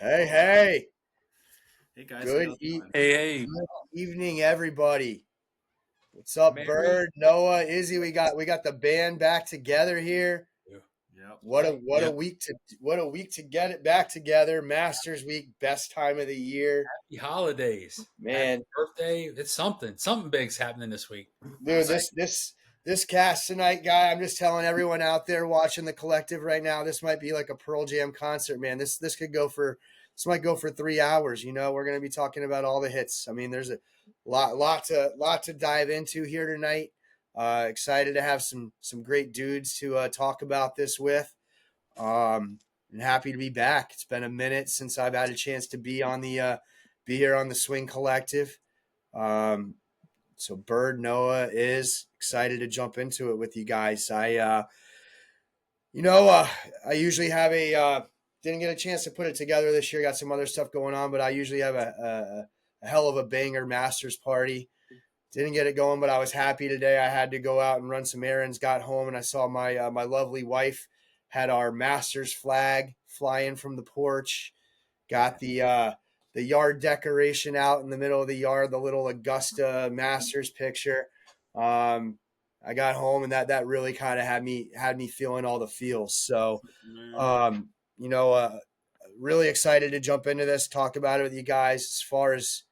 Hey, hey. Hey guys, Good, how's it going? Hey, good evening, everybody. What's up, Mary. Byrd, Noah, Izzy? We got the band back together here. Yep. Yep. What a week to get it back together. Masters week, best time of the year. Happy holidays. Happy Man, birthday. It's something. Something big's happening this week. dude, this cast tonight, guy. I'm just telling everyone out there watching the collective right now. This might be like a Pearl Jam concert, man. This might go for 3 hours. We're gonna be talking about all the hits. I mean, there's a lot to dive into here tonight. Excited to have some great dudes to talk about this with. And happy to be back. It's been a minute since I've had a chance to be here on the Swing Collective. Um, so Byrd, Noah is excited to jump into it with you guys. I usually have didn't get a chance to put it together this year. Got some other stuff going on, but I usually have a hell of a banger Masters party. Didn't get it going, but I was happy today. I had to go out and run some errands. Got home and I saw my lovely wife had our Masters flag fly in from the porch. Got the yard decoration out in the middle of the yard, the little Augusta Masters picture. I got home and that really kind of had me feeling all the feels. So, um, you know, uh, really excited to jump into this, talk about it with you guys. As far as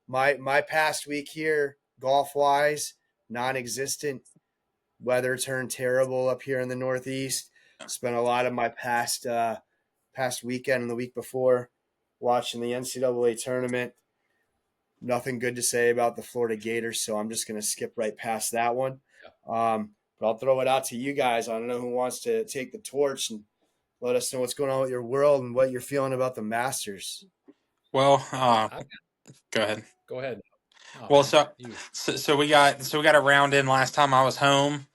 my past week here, golf wise, non-existent. Weather turned terrible up here in the Northeast. Spent a lot of my past weekend and the week before watching the NCAA tournament. Nothing good to say about the Florida Gators, so I'm just going to skip right past that one. But I'll throw it out to you guys. I don't know who wants to take the torch and let us know what's going on with your world and what you're feeling about the Masters. Well, go ahead. Go ahead. Oh, Well, man. so You. so, so we got so we got a round in last time I was home.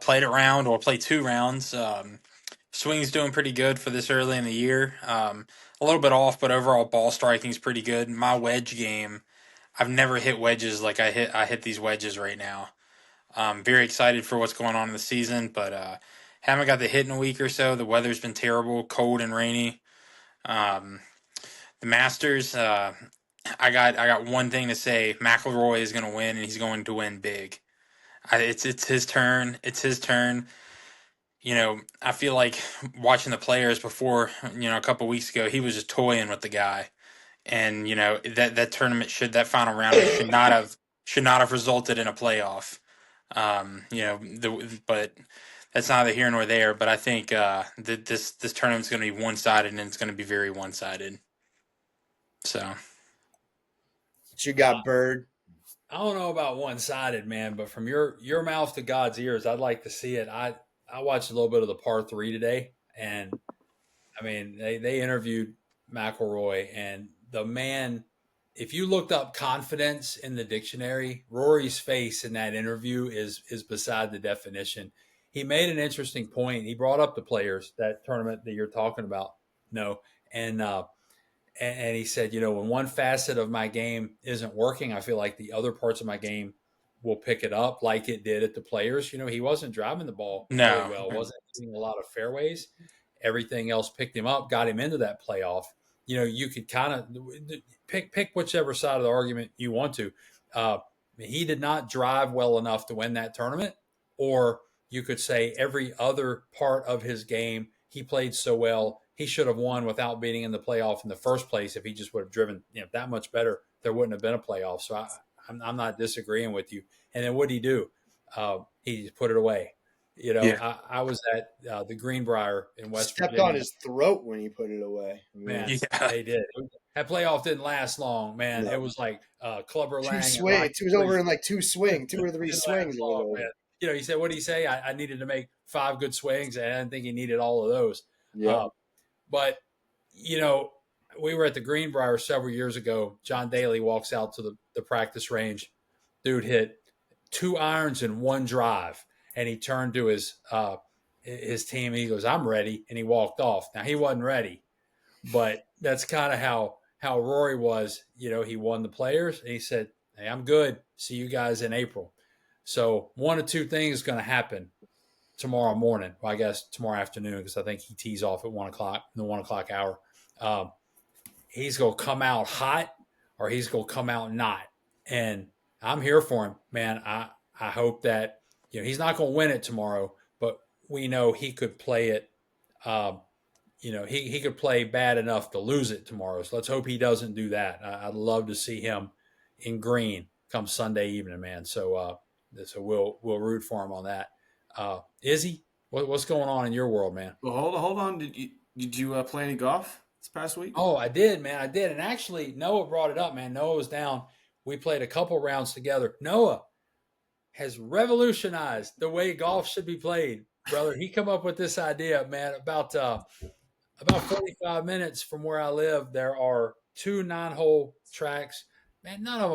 Played a round or played 2 rounds. Swing's doing pretty good for this early in the year. A little bit off, but overall ball striking's pretty good. My wedge game, I've never hit wedges like I hit these wedges right now. Very excited for what's going on in the season, but haven't got the hit in a week or so. The weather's been terrible, cold and rainy. Um, the Masters, I got one thing to say: McIlroy is going to win, and he's going to win big. It's his turn. It's his turn. I feel like watching the players before. A couple weeks ago, he was just toying with the guy, and that tournament that final round should not have resulted in a playoff. But that's neither here nor there. But I think that this tournament's going to be one sided, and it's going to be very one sided. So What you got, Bird? I don't know about one sided, man, but from your mouth to God's ears, I'd like to see it. I watched a little bit of the par three today, and I mean they interviewed McIlroy, and the man. If you looked up confidence in the dictionary, Rory's face in that interview is beside the definition. He made an interesting point. He brought up the players, that tournament that you're talking about, no, and and he said, when one facet of my game isn't working, I feel like the other parts of my game will pick it up like it did at the players. He wasn't driving the ball really no, well, wasn't hitting a lot of fairways. Everything else picked him up, got him into that playoff. You could kind of pick whichever side of the argument you want to. He did not drive well enough to win that tournament, or you could say every other part of his game he played so well he should have won without being in the playoff in the first place. If he just would have driven that much better, there wouldn't have been a playoff. So I'm not disagreeing with you. And then what did he do? He just put it away. yeah, I was at the Greenbrier in West Stepped on Virginia. his throat when he put it away. I mean, Man, yeah, they did. That playoff didn't last long, man. no. It was like Clubber Two Lang and swing. Rocky It was Freeze. over in like two or three Didn't last swings. It was long, over. man. He said, what did he say? I needed to make 5 good swings, and I didn't think he needed all of those. Yep. But, we were at the Greenbrier several years ago. John Daly walks out to the practice range. Dude hit 2 irons and 1 drive, and he turned to his team. And he goes, "I'm ready," and he walked off. Now he wasn't ready, but that's kind of how Rory was. He won the players, and he said, "Hey, I'm good. See you guys in April." So one of two things is going to happen tomorrow morning. Well, I guess tomorrow afternoon, because I think he tees off at 1 o'clock in the 1 o'clock hour. Um, he's going to come out hot or he's going to come out not. And I'm here for him, man. I hope that, he's not going to win it tomorrow, but we know he could play it. He could play bad enough to lose it tomorrow. So let's hope he doesn't do that. I'd love to see him in green come Sunday evening, man. So we'll root for him on that. Izzy, what's going on in your world, man? Well, hold on. Did you play any golf this past week? Oh, I did, man. I did. And actually, Noah brought it up, man. Noah was down. We played a couple rounds together. Noah has revolutionized the way golf should be played, brother. He come up with this idea, man, about 45 minutes from where I live, there are 2 9-hole tracks. Man, neither of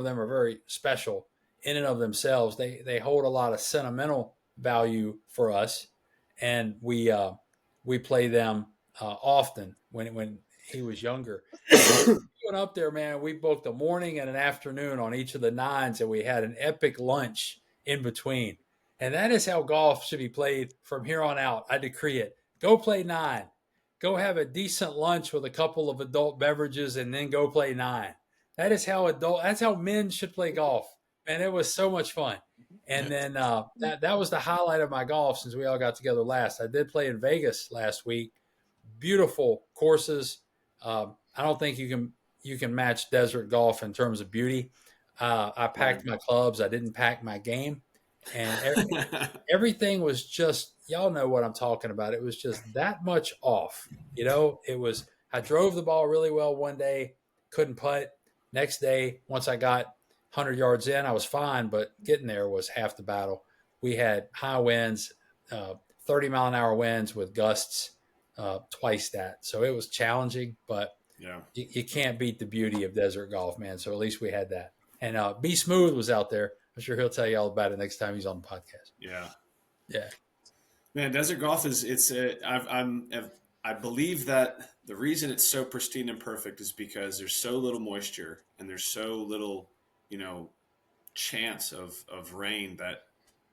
them are very special in and of themselves. They hold a lot of sentimental value for us, and we play them often when he was younger. We went up there, man. We booked a morning and an afternoon on each of the 9s, and we had an epic lunch in between. And that is how golf should be played from here on out. I decree it. Go play 9. Go have a decent lunch with a couple of adult beverages, and then go play 9. That's how men should play golf. Man, it was so much fun. And then that was the highlight of my golf since we all got together last. I did play in Vegas last week. Beautiful courses. I don't think you can match desert golf in terms of beauty. I packed my clubs. I didn't pack my game. And everything was just, y'all know what I'm talking about. It was just that much off. I drove the ball really well one day, couldn't putt. Next day, once I got 100 yards in, I was fine, but getting there was half the battle. We had high winds, 30-mile-an-hour winds with gusts twice that. So it was challenging, but you can't beat the beauty of desert golf, man. So at least we had that. And B Smooth was out there. I'm sure he'll tell you all about it next time he's on the podcast. Yeah. Man, desert golf I believe that the reason it's so pristine and perfect is because there's so little moisture and there's so little, chance of rain that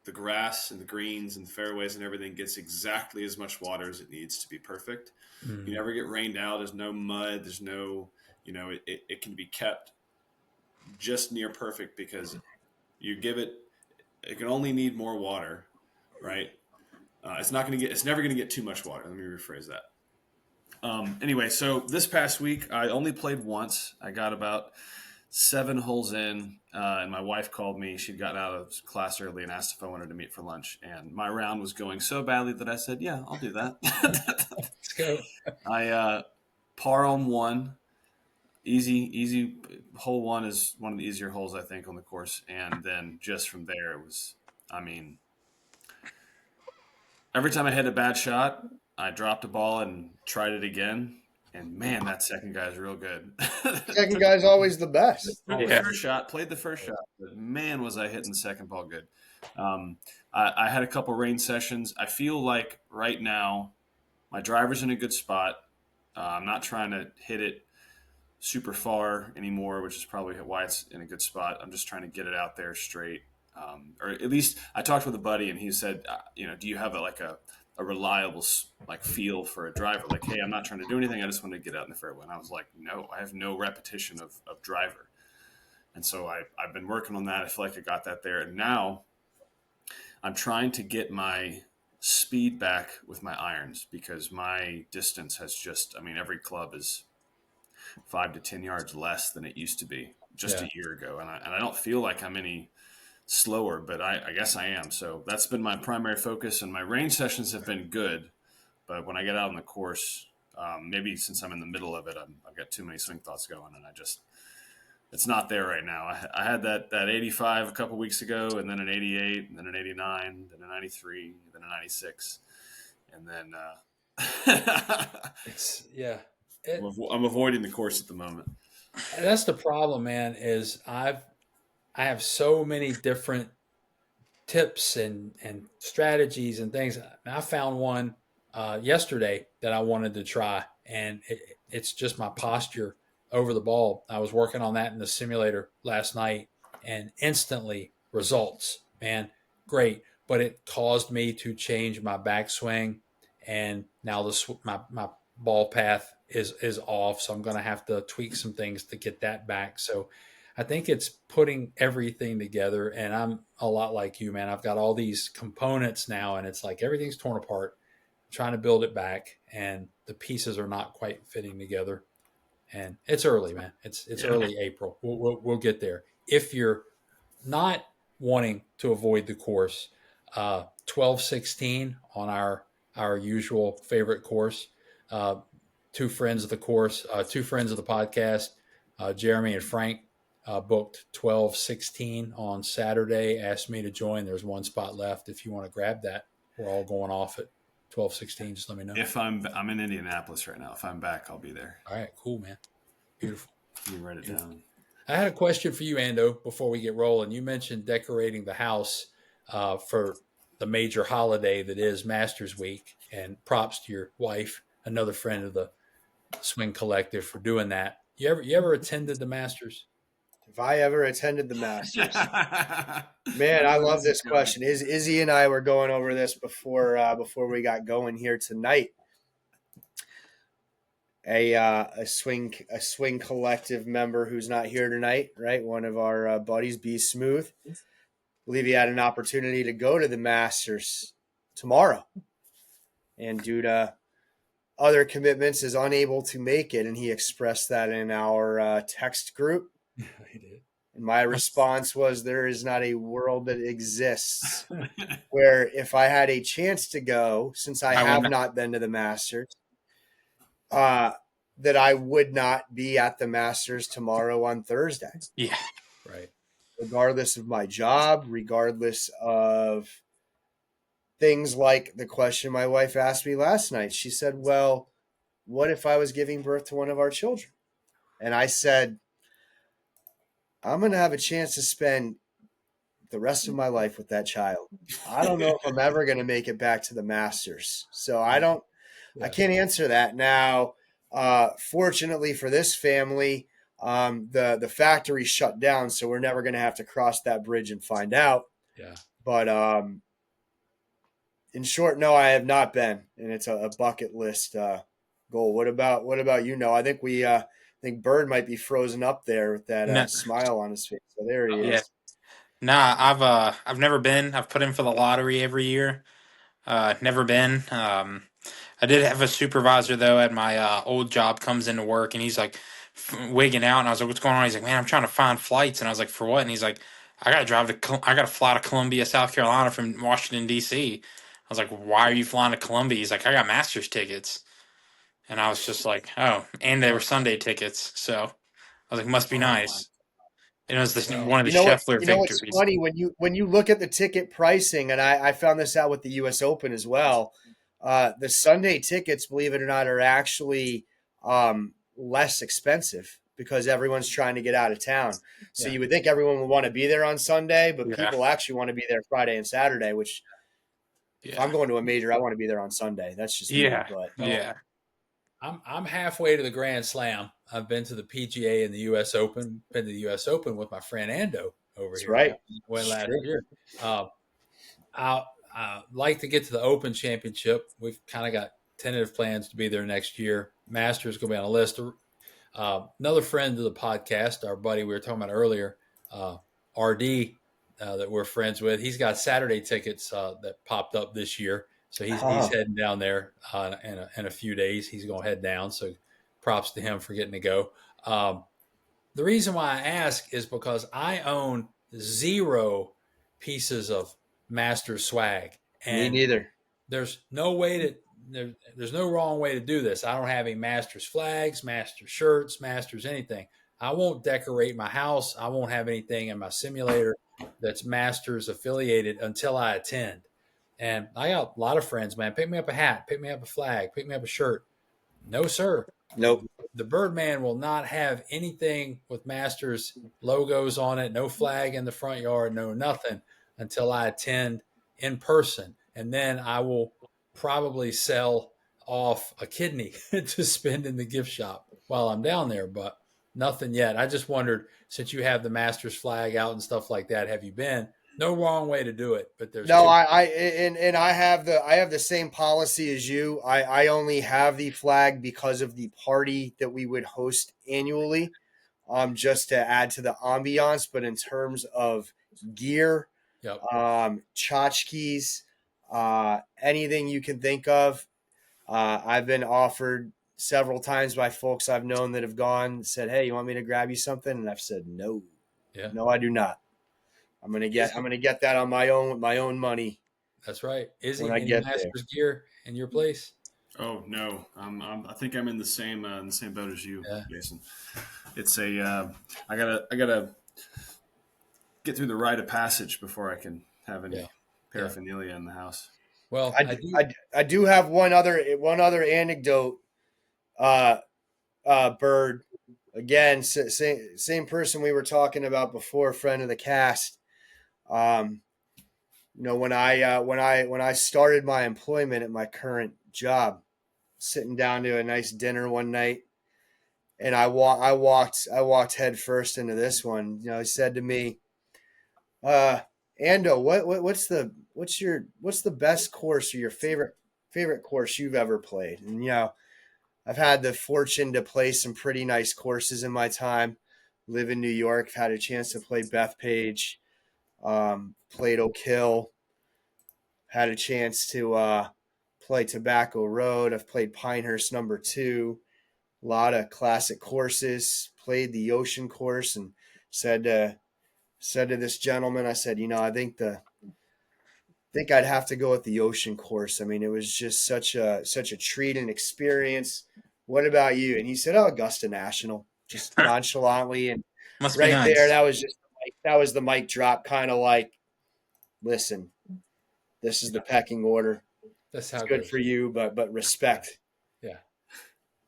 the grass and the greens and the fairways and everything gets exactly as much water as it needs to be perfect. Mm-hmm. You never get rained out. There's no mud. There's no, it can be kept just near perfect because you give it can only need more water, right? It's never going to get too much water. Let me rephrase that. Anyway, so this past week I only played once. I got about 7 holes in, and my wife called me. She'd gotten out of class early and asked if I wanted to meet for lunch. And my round was going so badly that I said, yeah, I'll do that. Let's go. I par on 1. Easy. Hole 1 is one of the easier holes, I think, on the course. And then just from there, it was, every time I hit a bad shot, I dropped a ball and tried it again. And man, that second guy is real good. Second guy's always the best. Played the first shot, but man, was I hitting the second ball good. I had a couple rain sessions. I feel like right now my driver's in a good spot. I'm not trying to hit it super far anymore, which is probably why it's in a good spot. I'm just trying to get it out there straight. Or at least I talked with a buddy and he said, do you have a reliable feel for a driver? Like, hey, I'm not trying to do anything. I just want to get out in the fairway. And I was like, no, I have no repetition of driver. And so I've been working on that. I feel like I got that there. And now I'm trying to get my speed back with my irons because my distance has just, every club is 5 to 10 yards less than it used to be just a year ago. And I don't feel like I'm any slower, but I guess I am. So that's been my primary focus, and my range sessions have been good. But when I get out on the course, maybe since I'm in the middle of it, I've got too many swing thoughts going, and it's not there right now. I had that 85 a couple weeks ago, and then an 88, and then an 89, then a 93, then a 96, and then I'm avoiding the course at the moment. That's the problem, man. Is I have so many different tips and strategies and things. I found one yesterday that I wanted to try, and it's just my posture over the ball. I was working on that in the simulator last night, and instantly results, man, great. But it caused me to change my backswing, and now my ball path is off, so I'm going to have to tweak some things to get that back. So I think it's putting everything together, and I'm a lot like you, man. I've got all these components now, and it's like everything's torn apart. I'm trying to build it back, and the pieces are not quite fitting together. And it's early, man. It's early April. We'll get there. If you're not wanting to avoid the course, 12:16 on our usual favorite course. Two friends of the course, two friends of the podcast, Jeremy and Frank, booked 12:16 on Saturday. Asked me to join. There's one spot left. If you want to grab that, we're all going off at 12:16. Just let me know. If I'm in Indianapolis right now. If I'm back, I'll be there. All right, cool, man. Beautiful. You write it down. I had a question for you, Ando, before we get rolling. You mentioned decorating the house for the major holiday that is Masters Week, and props to your wife, another friend of the Swing Collective, for doing that. You ever attended the Masters? If I ever attended the Masters, man, I love this question. Izzy and I were going over this before we got going here tonight. A swing collective member who's not here tonight, right? One of our buddies, Be Smooth. I believe he had an opportunity to go to the Masters tomorrow, and due to other commitments is unable to make it, and he expressed that in our text group. He did. And my response was, there is not a world that exists where if I had a chance to go, since I have not been to the Masters, that I would not be at the Masters tomorrow on Thursday. Yeah. Right. Regardless of my job, regardless of things like the question my wife asked me last night. She said, well, what if I was giving birth to one of our children? And I said, I'm going to have a chance to spend the rest of my life with that child. I don't know if I'm ever going to make it back to the Masters. So I can't answer that. Now, fortunately for this family, the factory shut down, so we're never going to have to cross that bridge and find out. Yeah. But in short, no, I have not been, and it's a bucket list goal. What about you? No, I think I think Byrd might be frozen up there with that smile on his face. So there he is. Nah, I've never been. I've put in for the lottery every year. Never been. I did have a supervisor though at my old job comes into work, and he's like wigging out, and I was like, "What's going on?" He's like, "Man, I'm trying to find flights," and I was like, "For what?" And he's like, I got to fly to Columbia, South Carolina from Washington D.C." I was like, "Why are you flying to Columbia?" He's like, "I got Masters tickets," and I was just like, "Oh," and they were Sunday tickets, so I was like, "Must be nice." It was one of the Scheffler victories. What's funny when you look at the ticket pricing, and I found this out with the U.S. Open as well. The Sunday tickets, believe it or not, are actually less expensive because everyone's trying to get out of town. So you would think everyone would want to be there on Sunday, but people actually want to be there Friday and Saturday, which if I'm going to a major, I want to be there on Sunday. That's just me. But I'm halfway to the Grand Slam. I've been to the PGA and the U.S. Open. Been to the U.S. Open with my friend Ando over here. Right. Went last year. I like to get to the Open Championship. We've kind of got tentative plans to be there next year. Masters going to be on a list. Another friend of the podcast, our buddy we were talking about earlier, RD, that we're friends with. He's got Saturday tickets that popped up this year. So he's heading down there in a few days. He's going to head down. So props to him for getting to go. The reason why I ask is because I own 0 pieces of Masters swag. And me neither. There's no way there's no wrong way to do this. I don't have any Masters flags, Masters shirts, Masters anything. I won't decorate my house. I won't have anything in my simulator that's Masters affiliated until I attend. And I got a lot of friends, man. Pick me up a hat, pick me up a flag, pick me up a shirt. No, sir. Nope. The Birdman will not have anything with Masters logos on it, no flag in the front yard, no nothing until I attend in person. And then I will probably sell off a kidney to spend in the gift shop while I'm down there, but nothing yet. I just wondered, since you have the Masters flag out and stuff like that, have you been? No wrong way to do it, but there's No, two. and I have the same policy as you. I only have the flag because of the party that we would host annually, just to add to the ambiance. But in terms of gear, Yep. tchotchkes, anything you can think of, I've been offered several times by folks I've known that have gone and said, "Hey, you want me to grab you something?" And I've said, "No, Yeah. no, I do not. I'm gonna get that on my own money That's right. when Izzy, I any get there." Masters gear in your place? Oh no, I think I'm in the same boat as you, Yeah. Jason. It's I gotta get through the rite of passage before I can have any Yeah. paraphernalia in the house. Well, I do have one other anecdote. Uh, Byrd, again, same person we were talking about before, friend of the cast. Um, when I started my employment at my current job, sitting down to a nice dinner one night, and I walked head first into this one. He said to me, Ando, what's the best course or your favorite course you've ever played?" And I've had the fortune to play some pretty nice courses in my time. Live in New York, had a chance to play Bethpage, played Oak Hill, had a chance to play Tobacco Road. I've played Pinehurst number 2, a lot of classic courses. Played the Ocean course, and said to this gentleman, I said, think I'd have to go with the Ocean course. I mean, it was just such a treat and experience. What about you? And he said, "Oh, Augusta National," just nonchalantly, and Must be right there, nice. that was the mic drop, kind of like, listen, this is the pecking order. that's It's how it good goes. for you, but respect Yeah.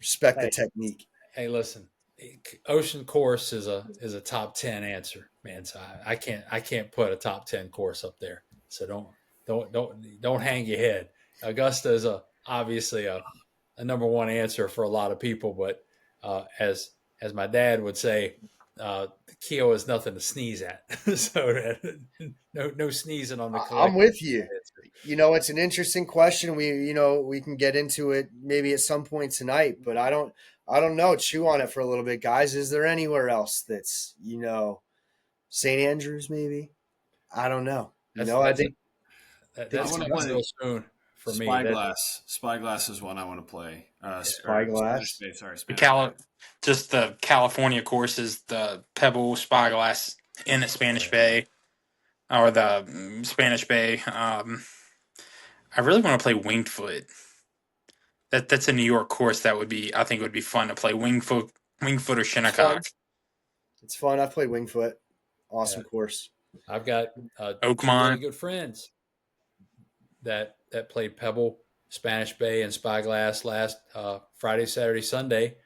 the Hey, technique. hey, listen. Ocean course is a top 10 answer, man. So I can't put a top 10 course up there. So don't hang your head. Augusta is obviously a number one answer for a lot of people, but as my dad would say, Keo is nothing to sneeze at. So no sneezing on the I'm collective with you. answer. It's an interesting question. We can get into it maybe at some point tonight, but I don't know. Chew on it for a little bit, guys. Is there anywhere else that's St. Andrews maybe? I don't know. I think I That's want to coming play real soon for me. Spyglass. Spyglass is one I want to play. Or Spanish Spyglass. Bay. Sorry, The Spanish Bay. Just the California courses, the Pebble, Spyglass in the Spanish Yeah. Bay or the Spanish Bay. I really want to play Winged Foot. That's a New York course that I think would be fun to play Winged Foot or It's fun. Shinnecock. It's fun. I've played Wingfoot. Yeah. Awesome course. I've got two really Oakmont. good friends that played Pebble, Spanish Bay, and Spyglass last Friday, Saturday, Sunday,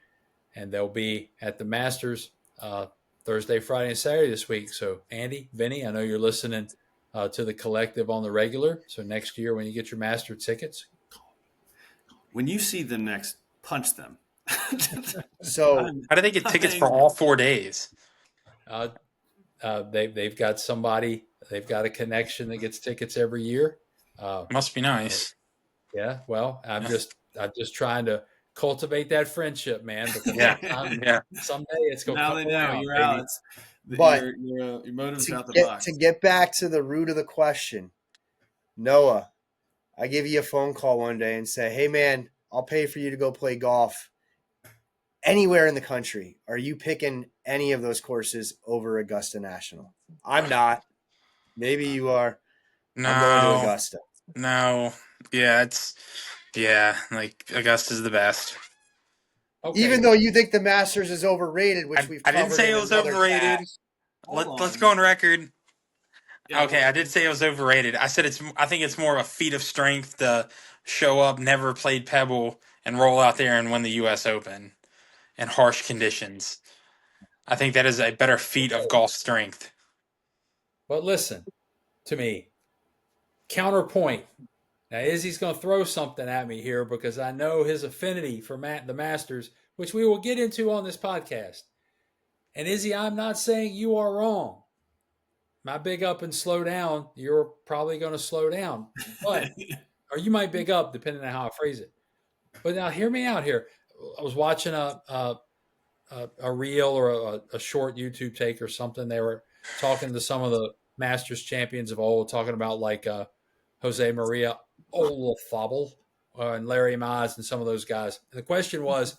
and they'll be at the Masters Thursday, Friday, and Saturday this week. So, Andy, Vinny, I know you're listening to the collective on the regular. So next year, when you get your Master tickets, When you see them next, punch them. So How do they get tickets for all 4 days? they've got somebody, they've got a connection that gets tickets every year. Must be nice. Yeah, well, I'm just trying to cultivate that friendship, man. Because Yeah, yeah. someday it's gonna Now come they know around, you're baby. out. But Your motive's out the to box. get back to the root of the question, Noah, I give you a phone call one day and say, "Hey, man, I'll pay for you to go play golf anywhere in the country. Are you picking any of those courses over Augusta National?" I'm not. Maybe you are. I'm going to No, Augusta. no. Yeah, like Augusta's the best. Okay, Even though you think the Masters is overrated, which we've I didn't covered say in it was another overrated. cast. Let's go on record. Yeah, Okay, I did say it was overrated. I said I think it's more of a feat of strength to show up, never played Pebble, and roll out there and win the U.S. Open in harsh conditions. I think that is a better feat of golf strength. but listen to me. Counterpoint. Now, Izzy's going to throw something at me here because I know his affinity for the Masters, which we will get into on this podcast. And Izzy, I'm not saying you are wrong. my big up and slow down, you're probably going to slow down, but or you might big up depending on how I phrase it. But now, hear me out here. I was watching a reel or a short YouTube take or something. They were talking to some of the Masters champions of old, talking about like Jose Maria Olafable and Larry Mize and some of those guys. And the question was,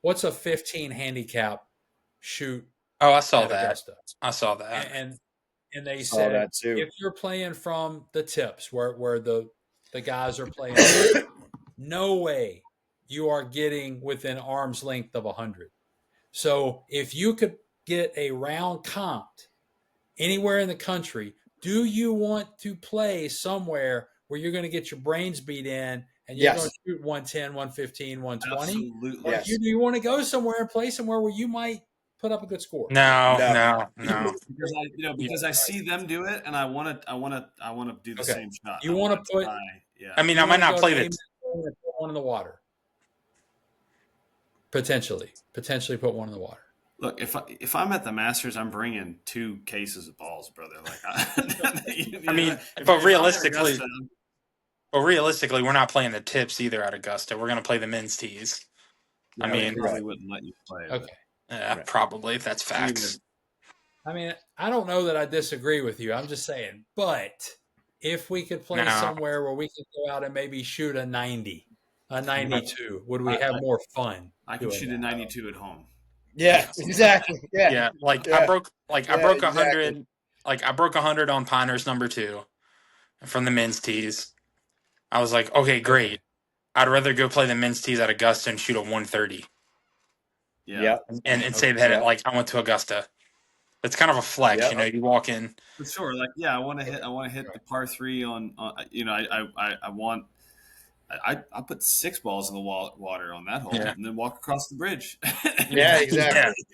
what's a 15 handicap shoot Oh, I saw at that. Augusta? I saw that. And they Saw said that too. if you're playing from the tips where the guys are playing, no way you are getting within arm's length of 100. So if you could get a round comped anywhere in the country, do you want to play somewhere where you're going to get your brains beat in and you're going to shoot 110, 115, 120? Absolutely. Or do you want to go somewhere and play somewhere where you might put up a good score? No. Because I see them do it, and I want to do the same shot. You want to put? Yeah. I mean, I might not play the one in the water. Potentially put one in the water. Look, if I'm at the Masters, I'm bringing 2 cases of balls, brother. Like, but realistically, we're not playing the tips either at Augusta. We're going to play the men's tees. Yeah, I mean, probably wouldn't let you play. Okay. Yeah, probably. That's facts. I mean, I don't know that I disagree with you. I'm just saying, but if we could play somewhere where we could go out and maybe shoot a 90, a 92, would we have more fun? I can shoot a 92 at home. Yeah, exactly. Yeah. I broke 100. Like I broke 100 on Piners number 2 from the men's tees. I was like, okay, great. I'd rather go play the men's tees at Augusta and shoot a 130. Yeah. And say that I went to Augusta. It's kind of a flex, you walk in. For sure. Like, I want to hit the par 3 on I put 6 balls in the water on that hole and then walk across the bridge. Yeah, exactly.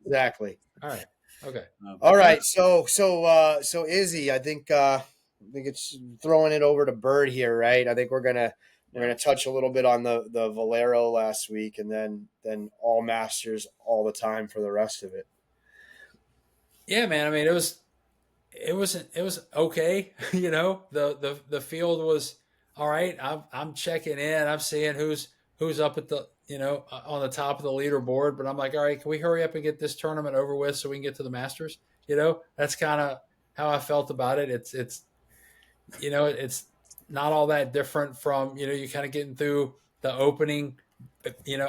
Exactly. All right. Okay. All right. So Izzy, I think it's throwing it over to Byrd here, right? I think we're gonna touch a little bit on the Valero last week, and then all Masters all the time for the rest of it. Yeah, man. I mean, it was okay. The field was all right. I'm checking in. I'm seeing who's up at the on the top of the leaderboard. But I'm like, all right, can we hurry up and get this tournament over with so we can get to the Masters? That's kind of how I felt about it. It's not all that different from you kind of getting through the opening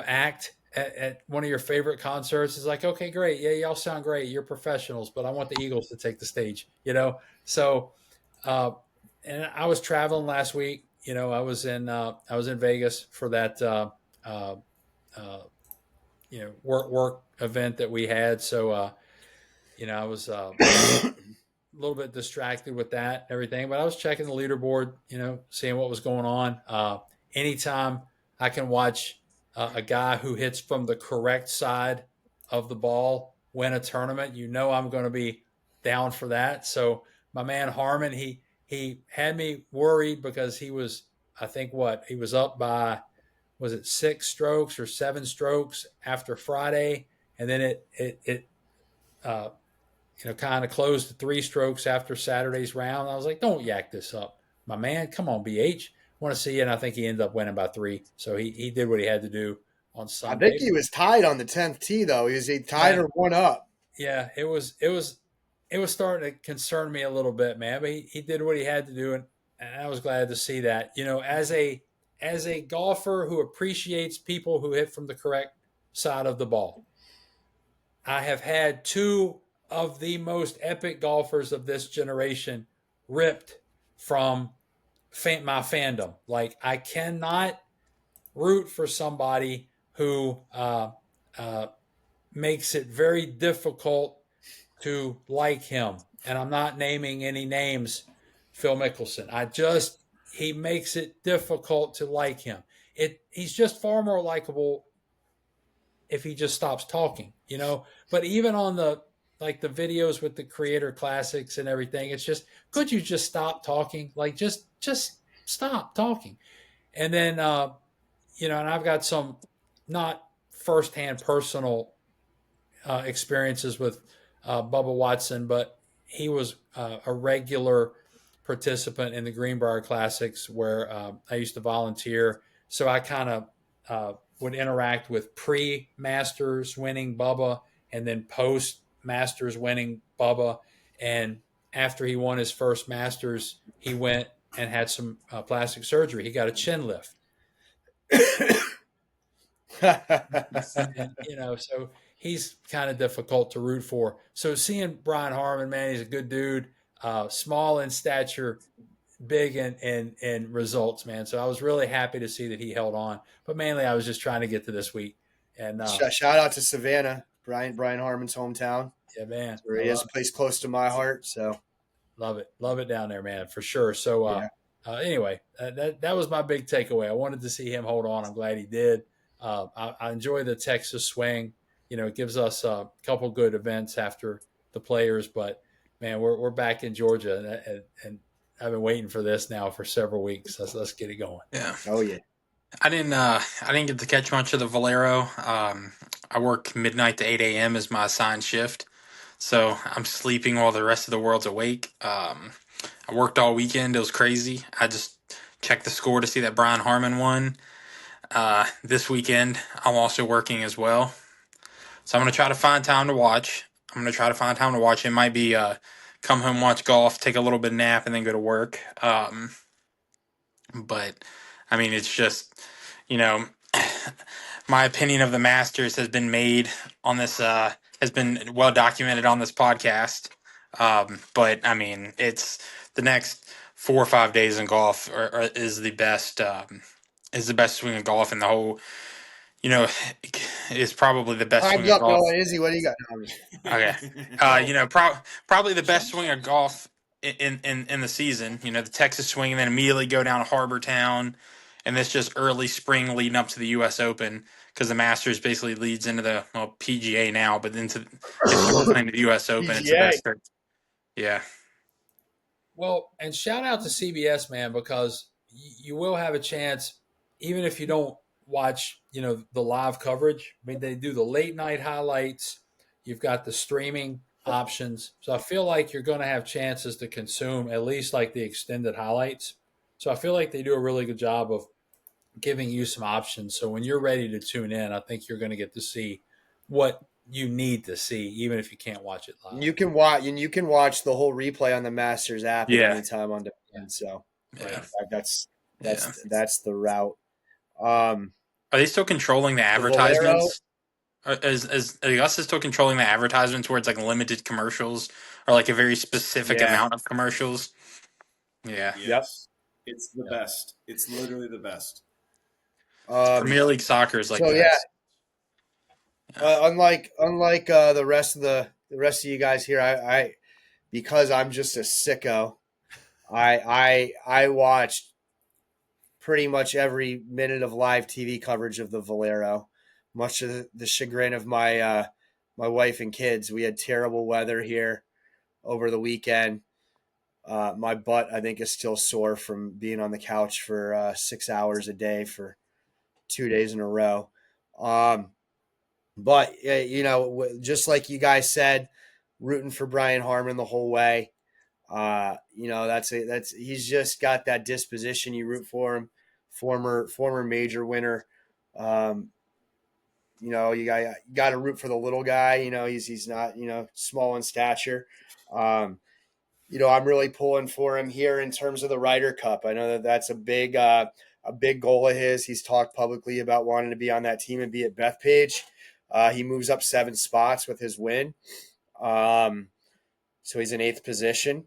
act at one of your favorite concerts. Is like, okay, great, yeah, y'all sound great, you're professionals, but I want the Eagles to take the stage. So and I was traveling last week. I was in Vegas for that work event that we had. So I was a little bit distracted with that and everything, but I was checking the leaderboard, seeing what was going on. Anytime I can watch a guy who hits from the correct side of the ball win a tournament, I'm going to be down for that. So my man Harmon, he had me worried because he was, I think he was up by, was it 6 strokes or 7 strokes after Friday? And then it kind of closed to 3 strokes after Saturday's round. I was like, don't yak this up, my man. Come on, BH. Want to see you. And I think he ended up winning by 3. So he did what he had to do on Sunday. I think he was tied on the 10th tee, though. Was he tied or 1 up? Yeah, it was starting to concern me a little bit, man. But he did what he had to do, and I was glad to see that. As a golfer who appreciates people who hit from the correct side of the ball, I have had 2 of the most epic golfers of this generation ripped from my fandom. Like, I cannot root for somebody who makes it very difficult to like him. And I'm not naming any names, Phil Mickelson. He makes it difficult to like him. He's just far more likable if he just stops talking, But even on the videos with the Creator Classics and everything, it's just, could you just stop talking? Like, just stop talking. And then, and I've got some not firsthand personal experiences with Bubba Watson, but he was a regular participant in the Greenbrier Classics where I used to volunteer. So I kind of would interact with pre-Masters winning Bubba and then post-Masters winning Bubba. And after he won his first Masters, he went and had some plastic surgery. He got a chin lift. And, so he's kind of difficult to root for. So seeing Brian Harman, man, he's a good dude, small in stature, big in results, man. So I was really happy to see that he held on. But mainly, I was just trying to get to this week. And Shout out to Savannah, Brian Harmon's hometown. yeah, man, Where he has a place close to my heart. So love it down there, man, for sure. So yeah. Anyway, that was my big takeaway. I wanted to see him hold on. I'm glad he did. I enjoy the Texas swing. It gives us a couple good events after the Players, but man, we're back in Georgia, and I've been waiting for this now for several weeks. Let's get it going. Yeah. Oh yeah. I didn't get to catch much of the Valero. I work midnight to 8 a.m. as my assigned shift, so I'm sleeping while the rest of the world's awake. I worked all weekend. It was crazy. I just checked the score to see that Brian Harman won. This weekend, I'm also working as well. So I'm going to try to find time to watch. It might be come home, watch golf, take a little bit of nap, and then go to work. But, I mean, it's just, my opinion of the Masters has been made on this, has been well documented on this podcast. But, I mean, it's the next 4 or 5 days in golf is the best swing of golf in the whole, is probably the best swing Time's of up, golf. Noah. Izzy, what do you got? Okay. Probably the best swing of golf in the season. The Texas swing, and then immediately go down to Harbor Town, and this just early spring leading up to the U.S. Open, because the Masters basically leads into the PGA now, but into historically into the U.S. Open. It's the PGA. best. Yeah. Well, and shout out to CBS, man, because you will have a chance, even if you don't watch, the live coverage. I mean, they do the late night highlights. You've got the streaming options. So I feel like you're going to have chances to consume at least like the extended highlights. So I feel like they do a really good job of giving you some options. So when you're ready to tune in, I think you're going to get to see what you need to see, even if you can't watch it live. You can watch the whole replay on the Masters app at any time on demand. So that's the route. Are they still controlling the advertisements? Is Augusta still controlling the advertisements where it's like limited commercials or like a very specific amount of commercials? Yeah. Yes. It's the best. It's literally the best. Premier League soccer is like so that. Unlike the rest of you guys here, I because I'm just a sicko, I watched pretty much every minute of live TV coverage of the Valero, much to the chagrin of my wife and kids. We had terrible weather here over the weekend. My butt, I think, is still sore from being on the couch for 6 hours a day for 2 days in a row. But just like you guys said, rooting for Brian Harman the whole way. He's just got that disposition. You root for him, former major winner. You got to root for the little guy. He's not small in stature. I'm really pulling for him here in terms of the Ryder Cup. I know that's a big goal of his. He's talked publicly about wanting to be on that team and be at Bethpage. He moves up 7 spots with his win. So he's in 8th position.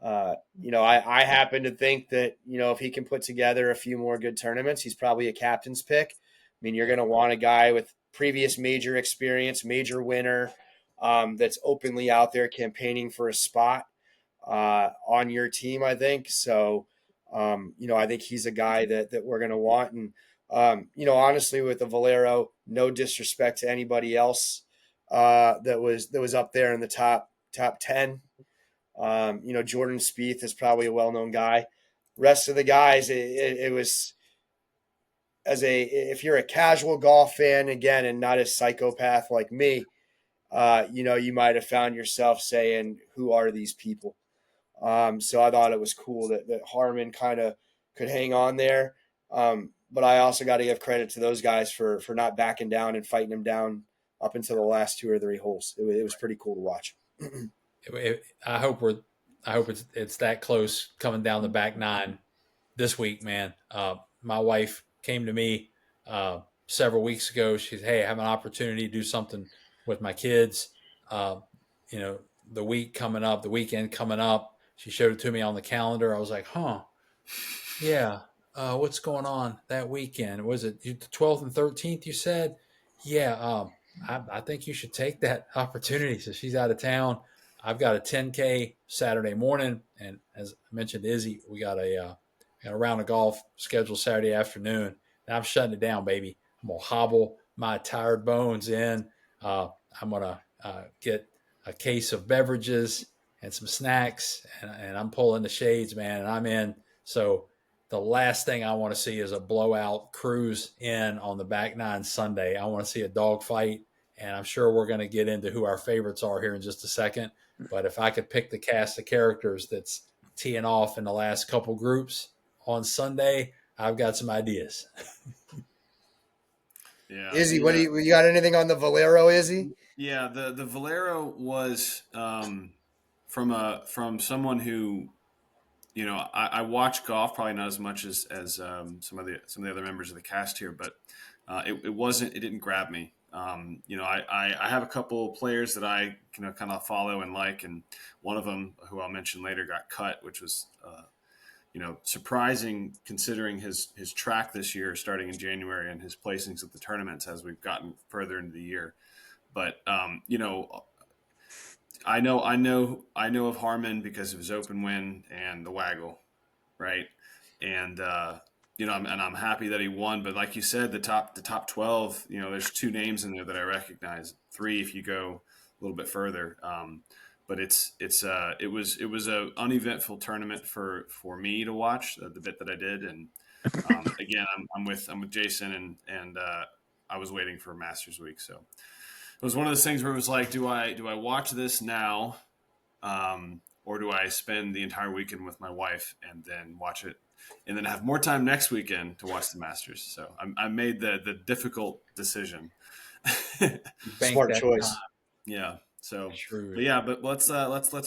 I happen to think that, if he can put together a few more good tournaments, he's probably a captain's pick. I mean, you're going to want a guy with previous major experience, major winner, that's openly out there campaigning for a spot on your team, I think. So, I think he's a guy that we're going to want. And, honestly, with the Valero, no disrespect to anybody else that was up there in the top 10. Jordan Spieth is probably a well-known guy. Rest of the guys, it was if you're a casual golf fan, again, and not a psychopath like me, you might have found yourself saying, "Who are these people?" So I thought it was cool that Harmon kind of could hang on there. But I also got to give credit to those guys for not backing down and fighting them down up until the last 2 or 3 holes. It was pretty cool to watch. I hope it's that close coming down the back nine this week, man. My wife came to me several weeks ago. She said, "Hey, I have an opportunity to do something with my kids. Uh, the weekend coming up." She showed it to me on the calendar. I was like, "Huh, yeah. What's going on that weekend? Was it the 12th and 13th? You said, yeah. I think you should take that opportunity." So she's out of town. I've got a 10K Saturday morning, and as I mentioned, to Izzy, we got a round of golf scheduled Saturday afternoon. And I'm shutting it down, baby. I'm gonna hobble my tired bones in. I'm gonna get a case of beverages and some snacks, and I'm pulling the shades, man, and I'm in. So the last thing I want to see is a blowout cruise in on the back nine Sunday. I want to see a dogfight, and I'm sure we're going to get into who our favorites are here in just a second. But if I could pick the cast of characters that's teeing off in the last couple groups on Sunday, I've got some ideas. Yeah, Izzy, what do you got? Anything on the Valero, Izzy? Yeah, the Valero was from someone who, I watch golf probably not as much as some of the other members of the cast here, but it didn't grab me. I have a couple players that I kind of follow and like, and one of them, who I'll mention later, got cut, which was surprising considering his track this year, starting in January, and his placings at the tournaments as we've gotten further into the year. But I know of Harmon because of his open win and the waggle, right? And I'm happy that he won. But like you said, the top 12, there's 2 names in there that I recognize, 3 if you go a little bit further. But it was a uneventful tournament for me to watch, the bit that I did. And again, I'm with Jason, and I was waiting for Masters Week, so it was one of those things where it was like, do I watch this now, or do I spend the entire weekend with my wife and then watch it, and then have more time next weekend to watch the Masters? So I made the difficult decision. Smart choice. Time. Yeah. So, Shrewd. but yeah, but let's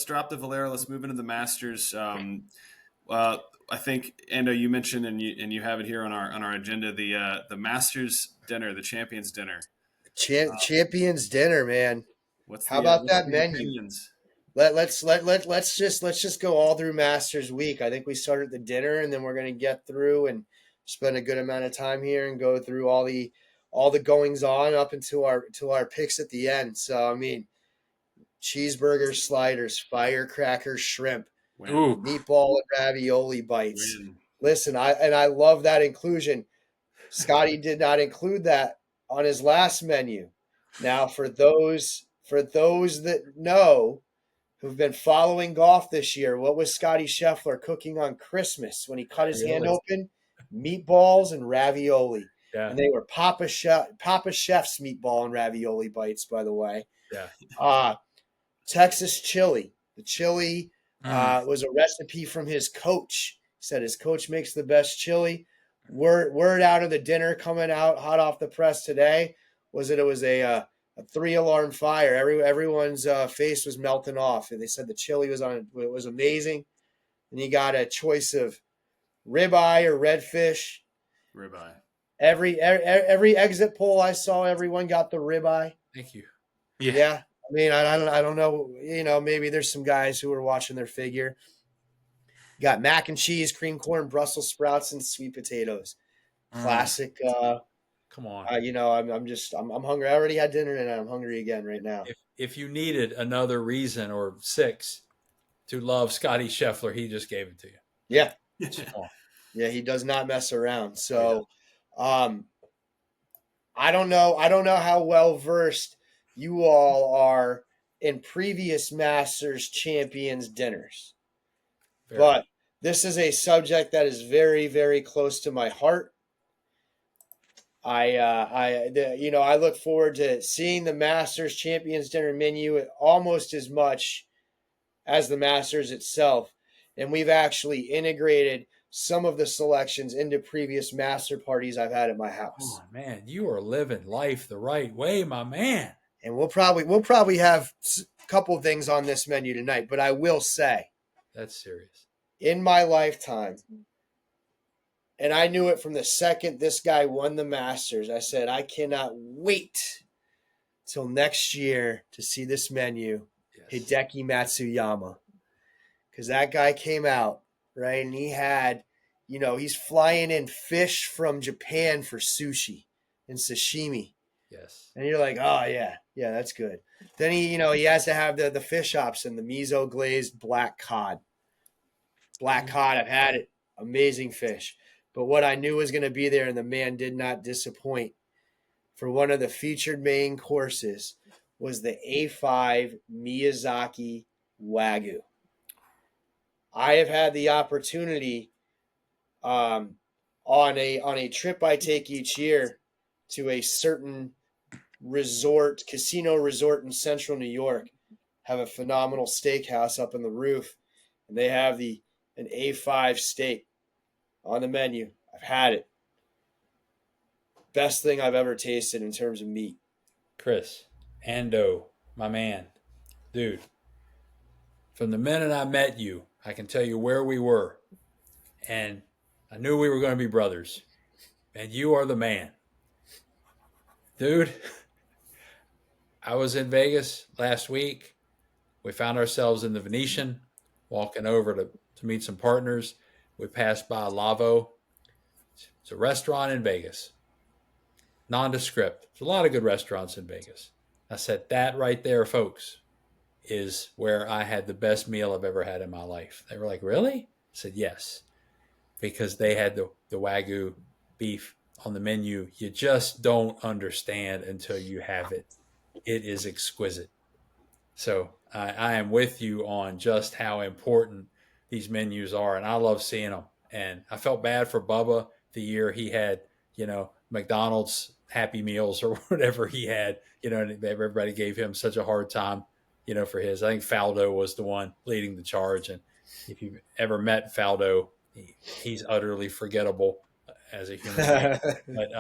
drop the Valero. Let's move into the Masters. I think, Ando, you mentioned, and you have it here on our agenda, the Masters dinner, the Champions dinner. Champions dinner, man. How about that menu? Opinions? Let's just go all through Masters Week. I think we start at the dinner, and then we're gonna get through and spend a good amount of time here and go through all the goings on up into our picks at the end. So I mean, cheeseburgers, sliders, firecrackers, shrimp, Ooh, meatball and ravioli bites. Win. Listen, I love that inclusion. Scotty did not include that on his last menu. Now, for those that know, who've been following golf this year, what was Scotty Scheffler cooking on Christmas when he cut his hand open? Meatballs and ravioli. Yeah. And they were Papa Chef's meatball and ravioli bites, by the way. Yeah. Texas chili. The chili was a recipe from his coach. He said his coach makes the best chili. Word out of the dinner coming out hot off the press today was that it was a 3-alarm fire. Everyone's face was melting off, and they said the chili was amazing. And you got a choice of ribeye or redfish. Ribeye. Every exit poll I saw, everyone got the ribeye. Thank you. Yeah. I mean, I don't know. Maybe there's some guys who are watching their figure. You got mac and cheese, cream corn, Brussels sprouts, and sweet potatoes. Classic. Come on. I'm hungry. I already had dinner and I'm hungry again right now. If you needed another reason or 6 to love Scotty Scheffler, he just gave it to you. Yeah. Come on. Yeah, he does not mess around. So, I don't know how well versed you all are in previous Masters Champions dinners. But this is a subject that is very, very close to my heart. I look forward to seeing the Masters Champions Dinner menu almost as much as the Masters itself. And we've actually integrated some of the selections into previous master parties I've had at my house. Oh, man, you are living life the right way, my man. And we'll probably have a couple things on this menu tonight, but I will say, that's serious. In my lifetime, and I knew it from the second this guy won the Masters, I said, I cannot wait till next year to see this menu, Yes. Hideki Matsuyama. Because that guy came out, right, and he had, he's flying in fish from Japan for sushi and sashimi. Yes. And you're like, oh, yeah, that's good. Then he has to have the fish ops and the miso glazed black cod. Black cod, I've had it. Amazing fish. But what I knew was going to be there, and the man did not disappoint, for one of the featured main courses was the A5 Miyazaki Wagyu. I have had the opportunity on a trip I take each year to a certain casino resort in central New York, have a phenomenal steakhouse up on the roof, and they have an A5 steak on the menu. I've had it. Best thing I've ever tasted in terms of meat. Chris, Ando, my man, dude, from the minute I met you, I can tell you where we were, and I knew we were going to be brothers, and you are the man. Dude, I was in Vegas last week. We found ourselves in the Venetian, walking over to meet some partners. We passed by Lavo. It's a restaurant in Vegas. Nondescript. There's a lot of good restaurants in Vegas. I said, that right there, folks, is where I had the best meal I've ever had in my life. They were like, really? I said, yes. Because they had the Wagyu beef on the menu. You just don't understand until you have it. It is exquisite. So I am with you on just how important these menus are, and I love seeing them. And I felt bad for Bubba the year he had, McDonald's Happy Meals or whatever he had, and everybody gave him such a hard time, for his. I think Faldo was the one leading the charge. And if you've ever met Faldo, he's utterly forgettable as a human being. But,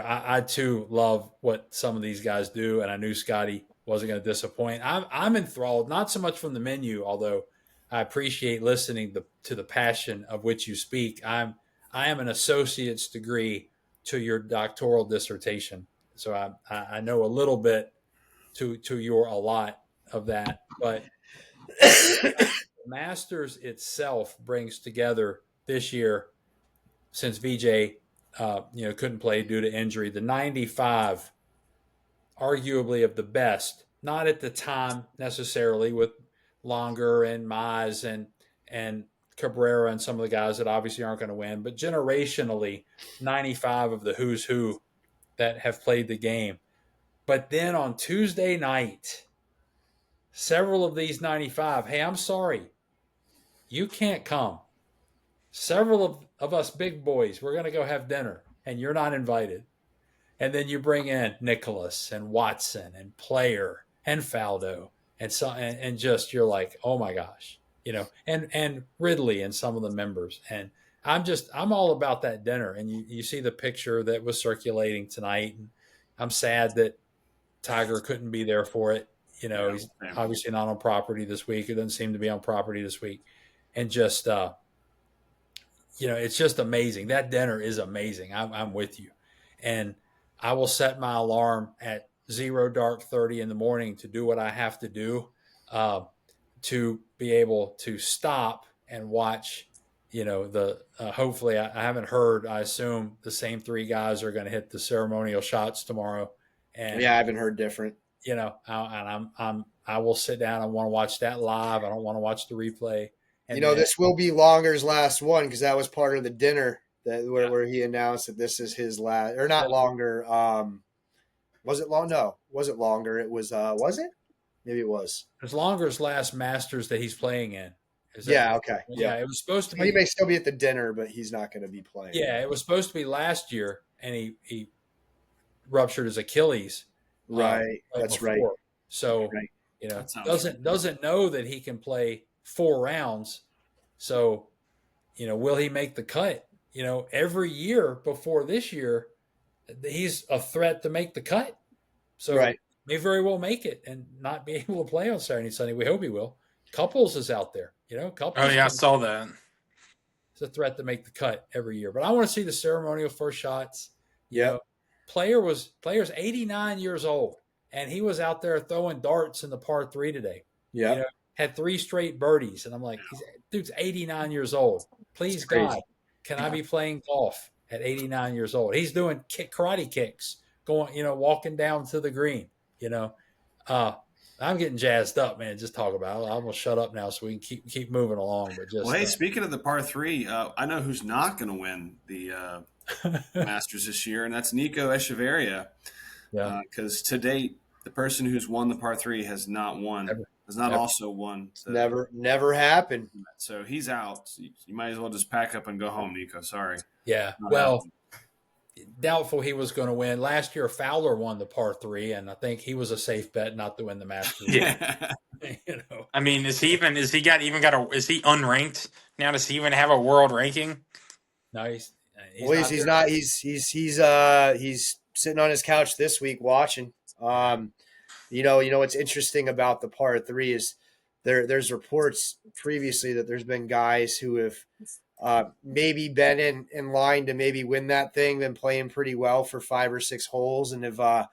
I too love what some of these guys do, and I knew Scotty wasn't going to disappoint. I'm enthralled, not so much from the menu, although I appreciate listening to the passion of which you speak. I am an associate's degree to your doctoral dissertation, so I know a little bit to your a lot of that. But the Masters itself brings together this year, since VJ couldn't play due to injury, the 95, arguably of the best, not at the time necessarily with Longer and Mize and Cabrera and some of the guys that obviously aren't going to win, but generationally, 95 of the who's who that have played the game. But then on Tuesday night, several of these 95, hey, I'm sorry, you can't come. Several of us big boys, we're going to go have dinner, and you're not invited. And then you bring in Nicholas and Watson and Player and Faldo and just you're like, oh my gosh, and Ridley and some of the members. And I'm all about that dinner. And you see the picture that was circulating tonight, and I'm sad that Tiger couldn't be there for it. He's obviously not on property this week. It doesn't seem to be on property this week. And just it's just amazing. That dinner is amazing. I'm with you. And I will set my alarm at 0:30 in the morning to do what I have to do to be able to stop and watch, hopefully I haven't heard, I assume the same three guys are going to hit the ceremonial shots tomorrow. And yeah, I haven't heard different. I will sit down. I want to watch that live. I don't want to watch the replay. And this will be Longer's last one because that was part of the dinner where he announced that this is his last, or not Longer. Was it long? No, wasn't Longer. It was. Was it? Maybe it was. It's Longer's last Masters that he's playing in, Yeah. Okay. Yeah, it was supposed to He be. may still be at the dinner, but he's not going to be playing. Yeah, it was supposed to be last year, and he ruptured his Achilles Right. right That's right. before. So Right. That sounds doesn't know that he can play 4 rounds. So will he make the cut? Every year before this year, he's a threat to make the cut. So Right. may very well make it and not be able to play on Saturday and Sunday. We hope he will. Couples is out there. Couples. Oh yeah, I saw that. It's a threat to make the cut every year. But I want to see the ceremonial first shots. Yeah. Player's 89 years old, and he was out there throwing darts in the par 3 today. Yeah. Had 3 straight birdies, and I'm like, dude's 89 years old. Please God, can I be playing golf at 89 years old? He's doing karate kicks, going, walking down to the green. I'm getting jazzed up, man. Just talk about it. I'm gonna shut up now so we can keep moving along. But just well, hey, speaking of the par 3, I know who's not going to win the Masters this year, and that's Nico Echeverria. Yeah. Because to date, the person who's won the par 3 has not also won. Never happened. So he's out. So you might as well just pack up and go home, Nico. Sorry. Yeah. Well, doubtful he was going to win. Last year, Fowler won the par 3, and I think he was a safe bet not to win the Masters. Yeah. I mean, is he unranked now? Does he even have a world ranking? No, he's not. He's sitting on his couch this week watching. What's interesting about the par 3 is there's reports previously that there's been guys who have maybe been in line to maybe win that thing, been playing pretty well for 5 or 6 holes, and have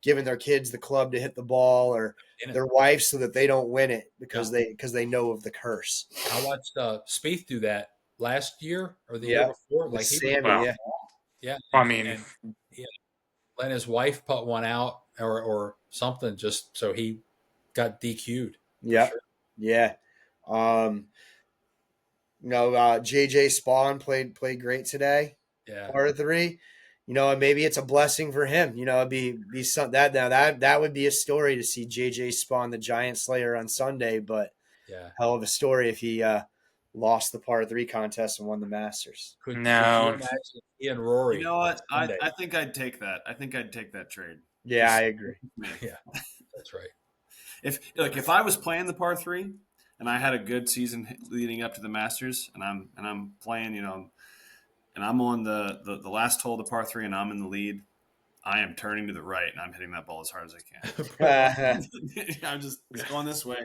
given their kids the club to hit the ball or their wife so that they don't win it because they know of the curse. I watched Spieth do that last year or the year before. Like Sammy, yeah. I mean, let his wife put one out or something just so he got DQ'd. Yeah, sure. Yeah. JJ Spawn played great today. Yeah, par 3. And maybe it's a blessing for him. It'd be some that would be a story to see JJ Spawn, the Giant Slayer, on Sunday. But hell of a story if he lost the par 3 contest and won the Masters. Could you imagine he and Rory? You know what? I think I'd take that. I think I'd take that trade. Yeah, I agree. Yeah, that's right. If I was playing the par 3 and I had a good season leading up to the Masters, and I'm playing, and I'm on the last hole of the par 3 and I'm in the lead, I am turning to the right and I'm hitting that ball as hard as I can. I'm just going this way.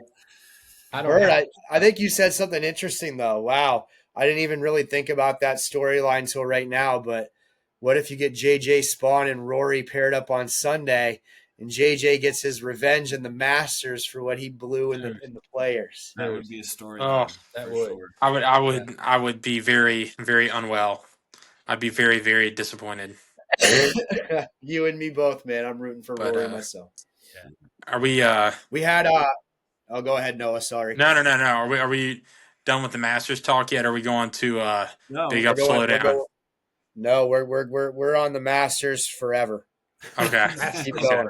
Byrd, I think you said something interesting though. Wow, I didn't even really think about that storyline till right now. But what if you get JJ Spawn and Rory paired up on Sunday? And JJ gets his revenge in the Masters for what he blew in the Players. That would be a story. Oh, that would. Sure. I would be very, very unwell. I'd be very, very disappointed. You and me both, man. I'm rooting for Rory myself. Yeah. Are we? We had. Oh, go ahead, Noah. Sorry. No. Are we done with the Masters talk yet? Are we going to big up, slow down? No, we're on the Masters forever. Okay. Keep going.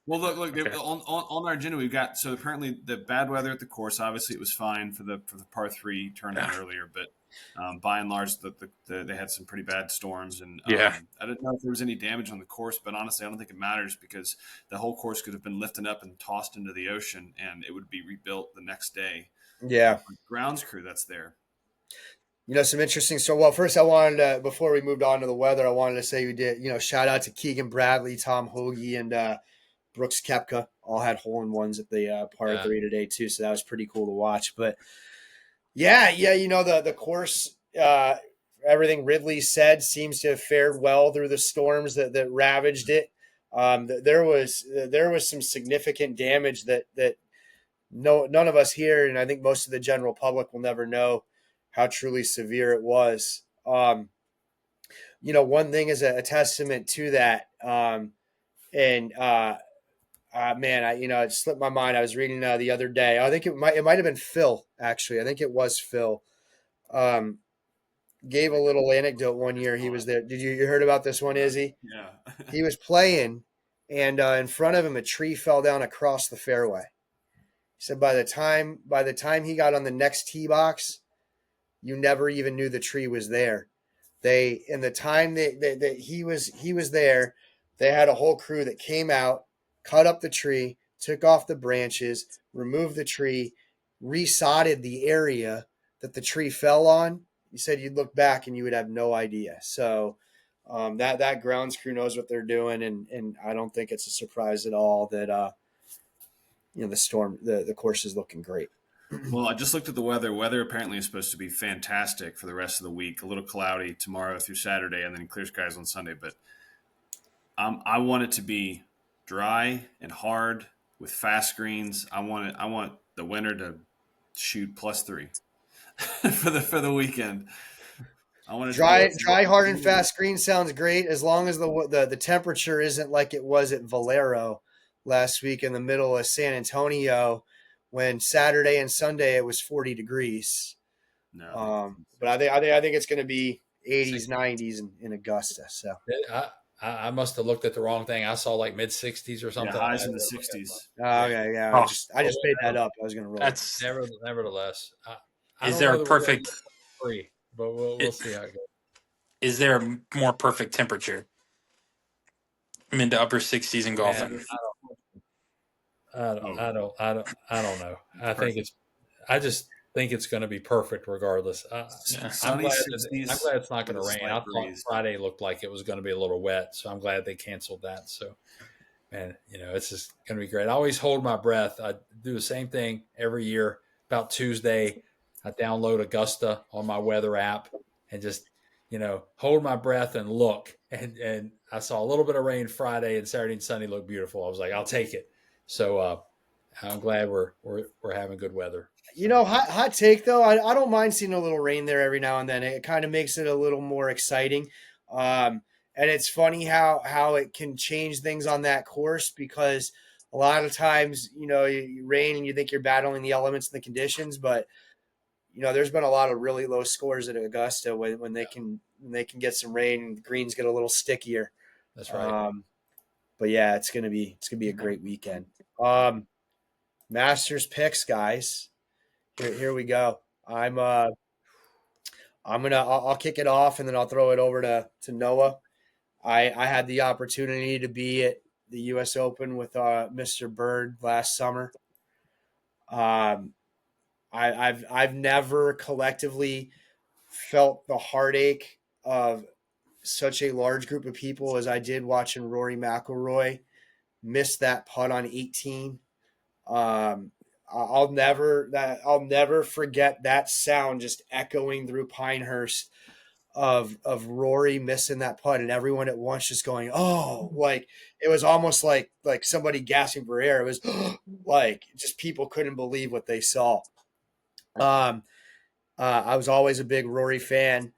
Well, look. On our agenda, we've got apparently the bad weather at the course. Obviously, it was fine for the par 3 tournament earlier, but by and large, they had some pretty bad storms. And I didn't know if there was any damage on the course, but honestly, I don't think it matters because the whole course could have been lifted up and tossed into the ocean, and it would be rebuilt the next day. Yeah, grounds crew that's there. Some interesting. So, well, first I wanted to, before we moved on to the weather, I wanted to say we did, shout out to Keegan Bradley, Tom Hoagie, and Brooks Koepka all had hole-in-ones at the par 3 today too. So that was pretty cool to watch. But yeah, the course, everything Ridley said seems to have fared well through the storms that ravaged it. There was some significant damage that none of us here, and I think most of the general public will never know how truly severe it was. One thing is a testament to that. It slipped my mind. I was reading the other day. I think it might have been Phil, actually. I think it was Phil. Gave a little anecdote one year. He was there. Did you heard about this one, Izzy? Yeah. He was playing, and in front of him, a tree fell down across the fairway. He said by the time he got on the next tee box, you never even knew the tree was there. They in the time that he was there, they had a whole crew that came out, cut up the tree, took off the branches, removed the tree, resodded the area that the tree fell on. He said you'd look back and you would have no idea. So that grounds crew knows what they're doing, and I don't think it's a surprise at all that the course is looking great. Well, I just looked at the weather. Weather apparently is supposed to be fantastic for the rest of the week. A little cloudy tomorrow through Saturday, and then clear skies on Sunday. But I want it to be dry and hard with fast greens. I want the winner to shoot +3 for the weekend. I want it Dry, hard, and fast green sounds great as long as the temperature isn't like it was at Valero last week in the middle of San Antonio, when Saturday and Sunday it was 40 degrees. No, but I think it's going to be 80s, 90s in Augusta. So I must have looked at the wrong thing. I saw like mid 60s or something. Yeah, highs in the 60s. Okay, yeah. Oh. I just made that up. I was going to roll. That's Nevertheless, is there a perfect free, but we'll see how it goes. Is there a more perfect temperature? Mid to upper 60s in golfing. Man, I don't know. I just think it's going to be perfect regardless. I'm glad it's not going to rain. I thought Friday looked like it was going to be a little wet, so I'm glad they canceled that. So, man, it's just going to be great. I always hold my breath. I do the same thing every year. About Tuesday, I download Augusta on my weather app and just hold my breath and look. And I saw a little bit of rain Friday, and Saturday and Sunday looked beautiful. I was like, I'll take it. So I'm glad we're having good weather. Hot take though. I don't mind seeing a little rain there every now and then. It kind of makes it a little more exciting. And it's funny how it can change things on that course, because a lot of times, you rain and you think you're battling the elements and the conditions, but there's been a lot of really low scores at Augusta when they can get some rain and the greens get a little stickier. That's right. But yeah, it's gonna be a great weekend. Masters picks, guys. Here we go. I'll kick it off and then I'll throw it over to Noah. I had the opportunity to be at the U.S. Open with Mr. Byrd last summer. I've never collectively felt the heartache of such a large group of people as I did watching Rory McIlroy miss that putt on 18. I'll never forget that sound just echoing through Pinehurst of Rory missing that putt, and everyone at once just going, oh, like it was almost like somebody gasping for air. It was like just people couldn't believe what they saw. I was always a big Rory fan.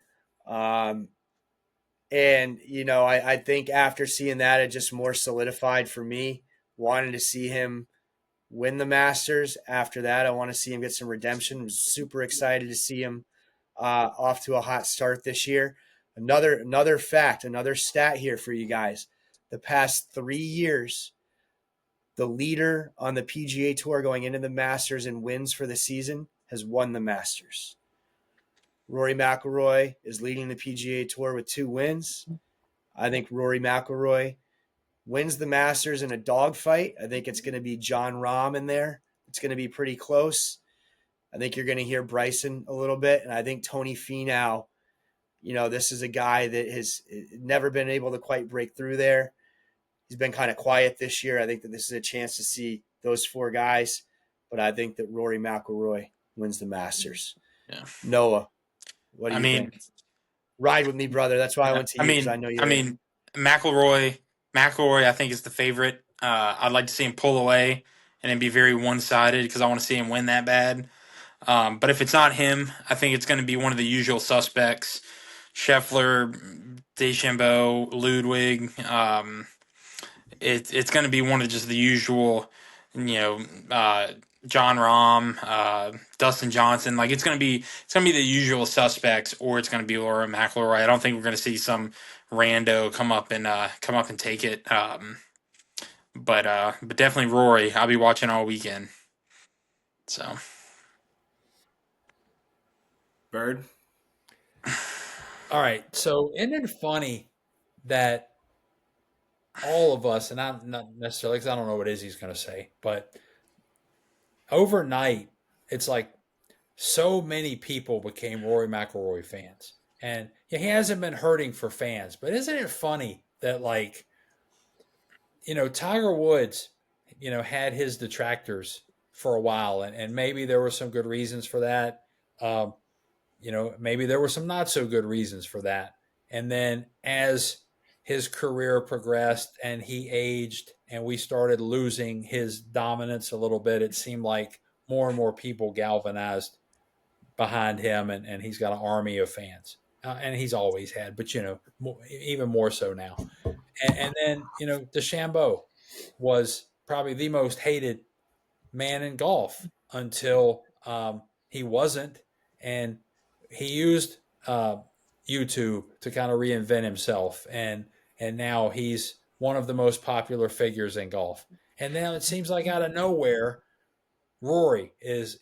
And, I think after seeing that, it just more solidified for me, wanting to see him win the Masters. After that, I want to see him get some redemption. I'm super excited to see him off to a hot start this year. Another fact, another stat here for you guys. The past 3 years, the leader on the PGA Tour going into the Masters and wins for the season has won the Masters. Rory McIlroy is leading the PGA Tour with 2 wins. I think Rory McIlroy wins the Masters in a dogfight. I think it's going to be Jon Rahm in there. It's going to be pretty close. I think you're going to hear Bryson a little bit, and I think Tony Finau, this is a guy that has never been able to quite break through there. He's been kind of quiet this year. I think that this is a chance to see those 4 guys, but I think that Rory McIlroy wins the Masters. Yeah. Noah, what do you think? Ride with me, brother. That's why I went to you, because I know you. McIlroy, I think, is the favorite. I'd like to see him pull away and then be very one-sided, because I want to see him win that bad. But if it's not him, I think it's going to be one of the usual suspects: Scheffler, DeChambeau, Ludwig. It's going to be one of just the usual, Jon Rahm, Dustin Johnson. Like it's going to be the usual suspects, or it's going to be Rory McIlroy. I don't think we're going to see some rando come up and take it. But definitely Rory. I'll be watching all weekend. So Byrd. All right. So isn't it funny that all of us, and I'm not necessarily because I don't know what Izzy's going to say, but overnight, it's like so many people became Rory McIlroy fans. And yeah, he hasn't been hurting for fans, but isn't it funny that, like, Tiger Woods, had his detractors for a while, and maybe there were some good reasons for that. Um, maybe there were some not so good reasons for that. And then as his career progressed and he aged and we started losing his dominance a little bit, it seemed like more and more people galvanized behind him, and he's got an army of fans. And he's always had, but even more so now. And then DeChambeau was probably the most hated man in golf until he wasn't, and he used YouTube to kind of reinvent himself, and now he's one of the most popular figures in golf. And now it seems like out of nowhere, Rory is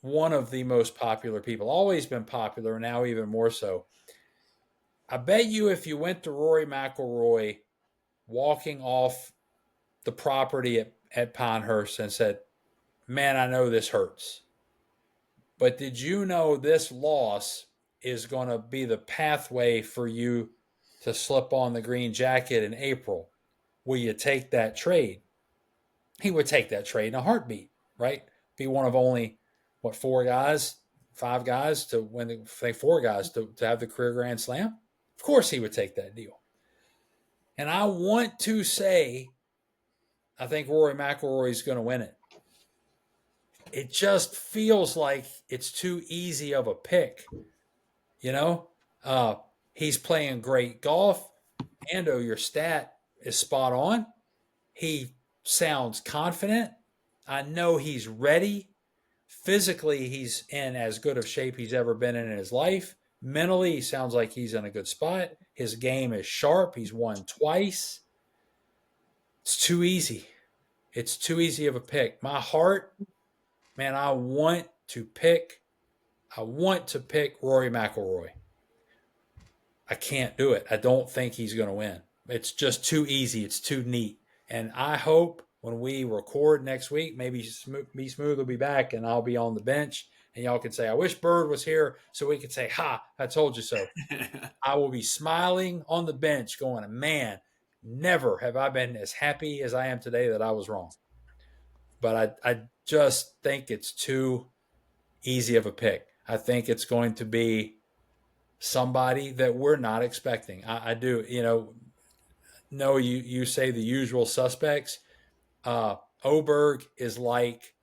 one of the most popular people. Always been popular, now even more so. I bet you if you went to Rory McIlroy walking off the property at Pinehurst and said, "Man, I know this hurts, but did you know this loss is going to be the pathway for you to slip on the green jacket in April? Will you take that trade?" He would take that trade in a heartbeat, right? Be one of only, what, five guys to win, four guys to have the career Grand Slam? Of course he would take that deal. And I want to say, I think Rory McIlroy is going to win it. It just feels like it's too easy of a pick. He's playing great golf. Ando, your stat is spot on. He sounds confident. I know he's ready. Physically, he's in as good of shape he's ever been in his life. Mentally, he sounds like he's in a good spot. His game is sharp. He's won twice. It's too easy. It's too easy of a pick. My heart, man, I want to pick Rory McIlroy. I can't do it. I don't think he's going to win. It's just too easy. It's too neat. And I hope when we record next week, maybe Me Smooth will be back and I'll be on the bench and y'all can say, "I wish Byrd was here so we could say, ha, I told you so." I will be smiling on the bench going, "Man, never have I been as happy as I am today that I was wrong." But I just think it's too easy of a pick. I think it's going to be somebody that we're not expecting. I do, no, you say the usual suspects. Oberg is like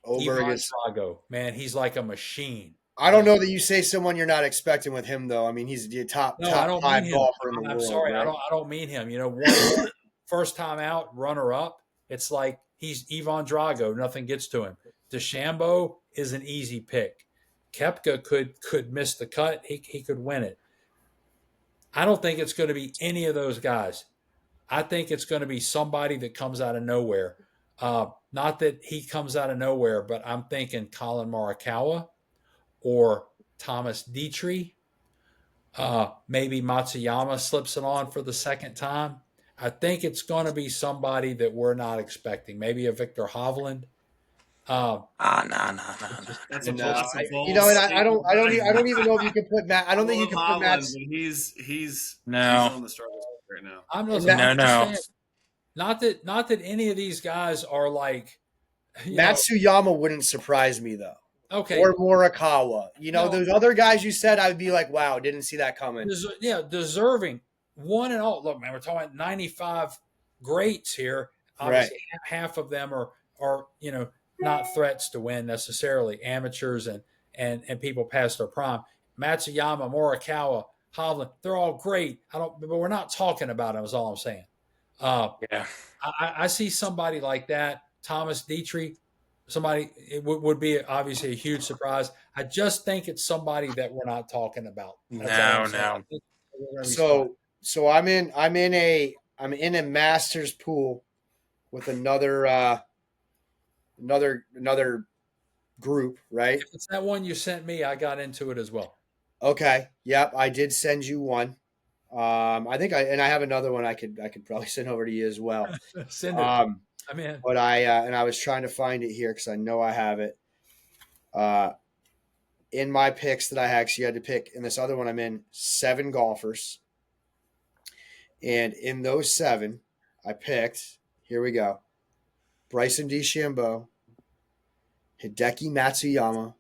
Oberg Ivan is. Drago. Man, he's like a machine. I don't know that you say someone you're not expecting with him though. I mean, he's the top No, I don't mean five him. golfer in the I'm world. sorry, Right? I don't mean him. One first time out, runner up. It's like he's Ivan Drago. Nothing gets to him. DeChambeau is an easy pick. Koepka could miss the cut. He could win it. I don't think it's going to be any of those guys. I think it's going to be somebody that comes out of nowhere. Not that he comes out of nowhere, but I'm thinking Colin Morikawa or Thomas Dietrich. Maybe Matsuyama slips it on for the second time. I think it's going to be somebody that we're not expecting. Maybe a Victor Hovland. no. That's a And bold and I don't even know if you can put Matt. I don't think you can put Matt. He's No. on the struggle right now. I'm just No. saying, not that any of these guys are like Matsuyama wouldn't surprise me though. Okay. Or Morikawa. Those other guys you said, I would be like, wow, didn't see that coming. Deserving. One and all. Look, man, we're talking about 95 greats here. Obviously, half of them are not threats to win necessarily. Amateurs and people past their prime. Matsuyama, Morikawa, Hovland, they're all great. But we're not talking about them. Is all I'm saying. Yeah. I see somebody like that, Thomas Dietrich. Somebody it would be obviously a huge surprise. I just think it's somebody that we're not talking about. No. So I'm in a Masters pool with another group, right? If it's that one you sent me, I got into it as well. Okay. Yep, I did send you one. I think I have another one I could probably send over to you as well. Send it. Um, I'm in. but I was trying to find it here because I know I have it. In my picks that I actually had to pick in this other one, I'm in 7 golfers, and in those 7, I picked. Here we go: Bryson DeChambeau, Hideki Matsuyama,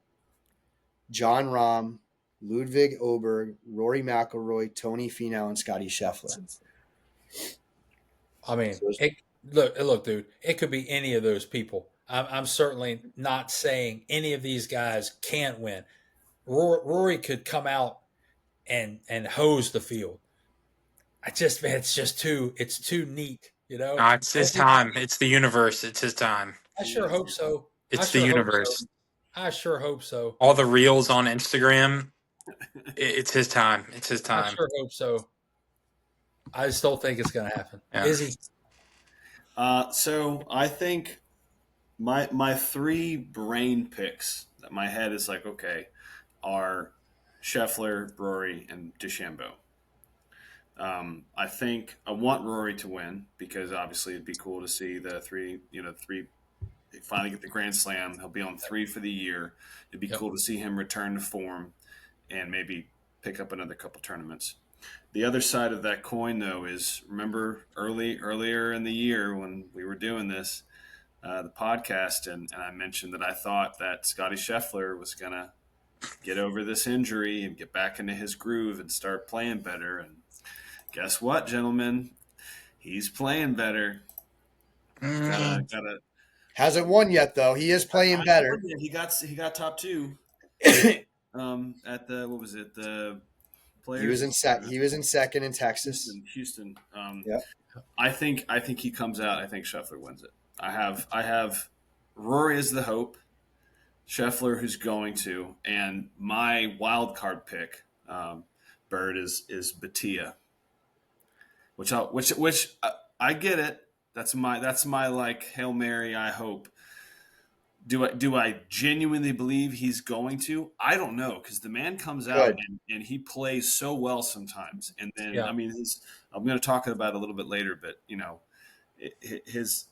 John Rahm, Ludwig Oberg, Rory McIlroy, Tony Finau, and Scotty Scheffler. I mean, So look, dude. It could be any of those people. I'm certainly not saying any of these guys can't win. Rory could come out and hose the field. Man, it's too neat, you know. It's his time. It's the universe. It's his time. I sure hope so. I It's the sure hope so. universe. I sure hope so. All the reels on Instagram. It's his time. It's his I time. sure hope so. I just don't think it's going to happen. Yeah. Izzy, So I think my 3 brain picks that my head is like, okay, are Scheffler, Rory, and DeChambeau. I think I want Rory to win because obviously it'd be cool to see the 3, they finally get the Grand Slam. He'll be on 3 for the year. It'd be cool to see him return to form and maybe pick up another couple tournaments. The other side of that coin, though, is remember earlier in the year when we were doing this, the podcast, and I mentioned that I thought that Scotty Scheffler was going to get over this injury and get back into his groove and start playing better. And guess what, gentlemen? He's playing better. Gotta hasn't won yet though. He is playing better. He got top 2. At the what was it, the Players? He was in second in Texas. Houston. Yeah. I think he comes out. I think Scheffler wins it. I have Rory as the hope, Scheffler who's going to, and my wild card pick, Byrd is Batia, which I get it. That's my like Hail Mary. I hope. Do I genuinely believe he's going to? I don't know because the man comes out and he plays so well sometimes. And then I mean, I'm going to talk about it a little bit later, but his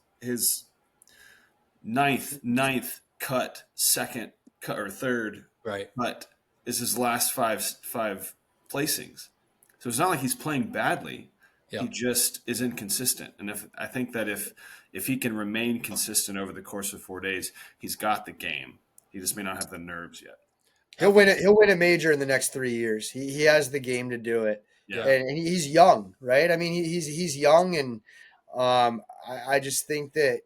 ninth cut, second cut or third cut is his last five placings. So it's not like he's playing badly. Yeah. He just is inconsistent. And I think that if he can remain consistent over the course of 4 days, he's got the game. He just may not have the nerves yet. He'll win a major in the next 3 years. He has the game to do it. Yeah. And he's young, right? I mean, he's young, and I just think that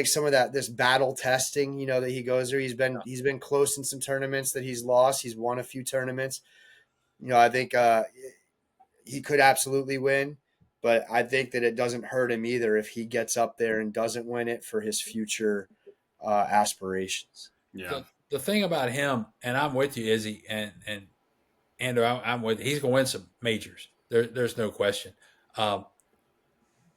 some of this battle testing, that he goes through. He's been close in some tournaments that he's lost. He's won a few tournaments. I think he could absolutely win, but I think that it doesn't hurt him either if he gets up there and doesn't win it for his future aspirations. Yeah. The thing about him, and I'm with you, Izzy, and Ando, I'm with you. He's going to win some majors. There's no question. But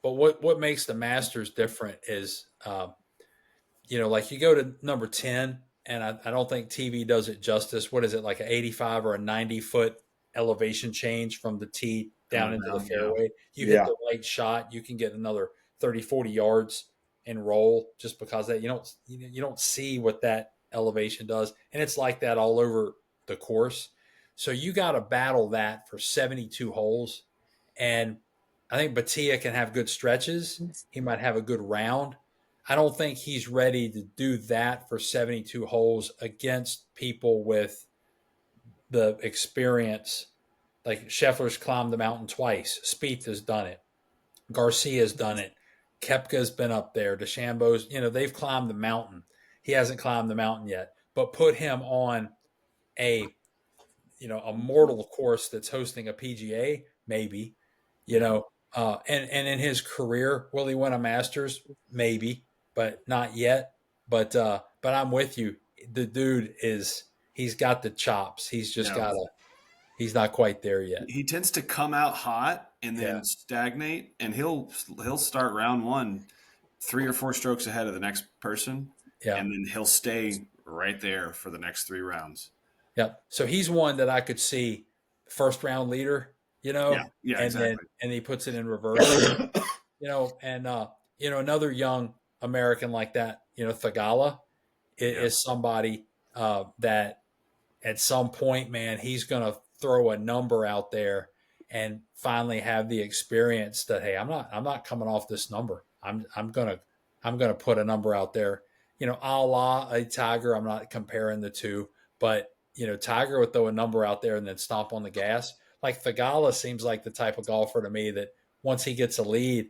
what makes the Masters different is, like you go to number 10, and I don't think TV does it justice. What is it, like an 85 or a 90-foot elevation change from the tee down into the fairway? You hit the right shot, you can get another 30, 40 yards and roll just because that you don't see what that elevation does. And it's like that all over the course. So you got to battle that for 72 holes. And I think Batia can have good stretches. He might have a good round. I don't think he's ready to do that for 72 holes against people with the experience. Like Scheffler's climbed the mountain twice. Spieth has done it. Garcia's done it. Koepka's been up there. DeChambeau's, they've climbed the mountain. He hasn't climbed the mountain yet. But put him on a mortal course that's hosting a PGA, maybe, and in his career, will he win a Masters? Maybe, but not yet. But I'm with you. The dude he's got the chops. He's just he's not quite there yet. He tends to come out hot and then stagnate, and he'll start round 1 3 or 4 strokes ahead of the next person. Yeah. and then he'll stay right there for the next 3 rounds. Yep. So he's one that I could see first round leader, Yeah, exactly. and he puts it in reverse, and another young American like that, Thagala is somebody that at some point, man, he's going to throw a number out there and finally have the experience that, hey, I'm not coming off this number. I'm gonna put a number out there. A la a Tiger. I'm not comparing the two, but Tiger would throw a number out there and then stomp on the gas. Like Thagala seems like the type of golfer to me that once he gets a lead,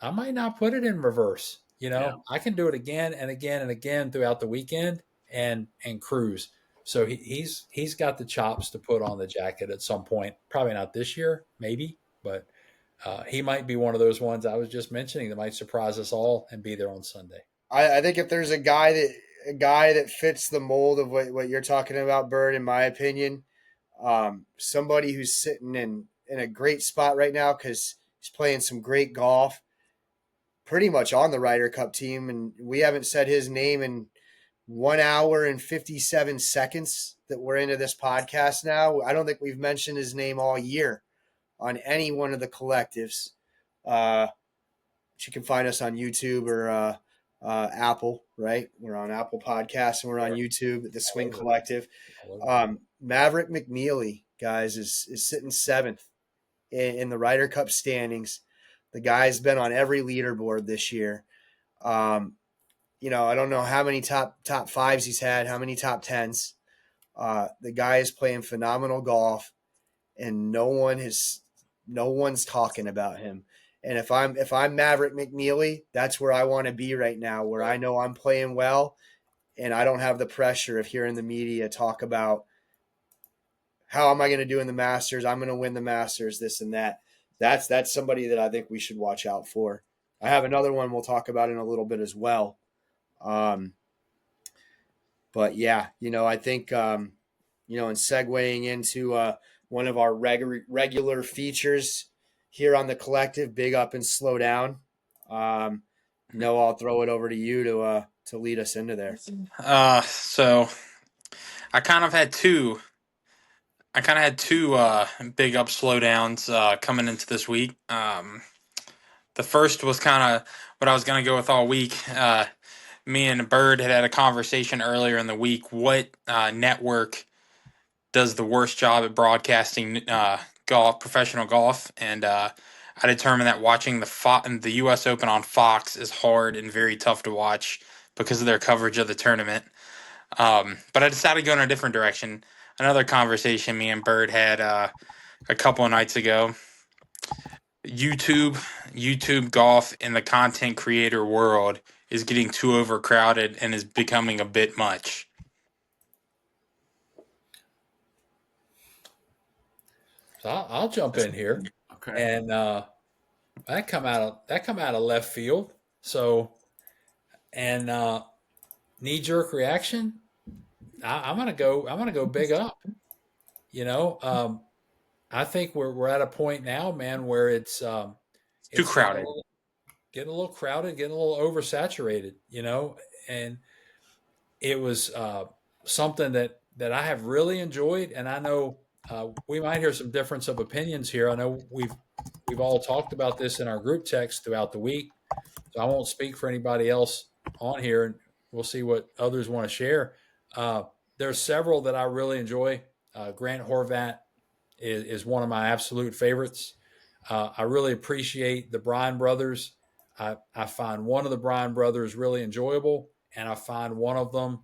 I might not put it in reverse. I can do it again and again and again throughout the weekend and cruise. So he's got the chops to put on the jacket at some point. Probably not this year, maybe, but he might be one of those ones I was just mentioning that might surprise us all and be there on Sunday. I think if there's a guy that fits the mold of what you're talking about, Byrd, in my opinion, somebody who's sitting in a great spot right now because he's playing some great golf, pretty much on the Ryder Cup team, and we haven't said his name in 1 hour and 57 seconds that we're into this podcast now. I don't think we've mentioned his name all year on any one of the collectives. You can find us on YouTube or Apple, right? We're on Apple Podcasts and we're on YouTube at the Swing Collective. Maverick McNeely, guys, is sitting 7th in the Ryder Cup standings. The guy's been on every leaderboard this year. I don't know how many top fives he's had, how many top 10s. The guy is playing phenomenal golf, and no one's talking about him. And if I'm Maverick McNeely, that's where I want to be right now, where I know I'm playing well, and I don't have the pressure of hearing the media talk about how am I going to do in the Masters? I'm going to win the Masters, this and that. That's somebody that I think we should watch out for. I have another one we'll talk about in a little bit as well. But yeah, I think, in segueing into one of our regular features here on the collective, Big Up and Slow Down. I'll throw it over to you to lead us into there. So I kind of had two big up slowdowns coming into this week. The first was kind of what I was going to go with all week. Me and Byrd had a conversation earlier in the week. What network does the worst job at broadcasting professional golf? And I determined that watching the U.S. Open on Fox is hard and very tough to watch because of their coverage of the tournament. But I decided to go in a different direction. Another conversation me and Byrd had a couple of nights ago. YouTube golf in the content creator world is getting too overcrowded and is becoming a bit much. So I'll jump in here. Okay. And that come out of left field. So, and knee jerk reaction. I'm gonna go Big Up. I think we're at a point now, man, where it's Too crowded. Getting a little crowded, getting a little oversaturated. And it was something that I have really enjoyed, and I know we might hear some difference of opinions here. I know we've all talked about this in our group text throughout the week, so I won't speak for anybody else on here, and we'll see what others want to share. There's several that I really enjoy. Grant Horvat is one of my absolute favorites. I really appreciate the Bryan brothers. I find one of the Bryan brothers really enjoyable, and I find one of them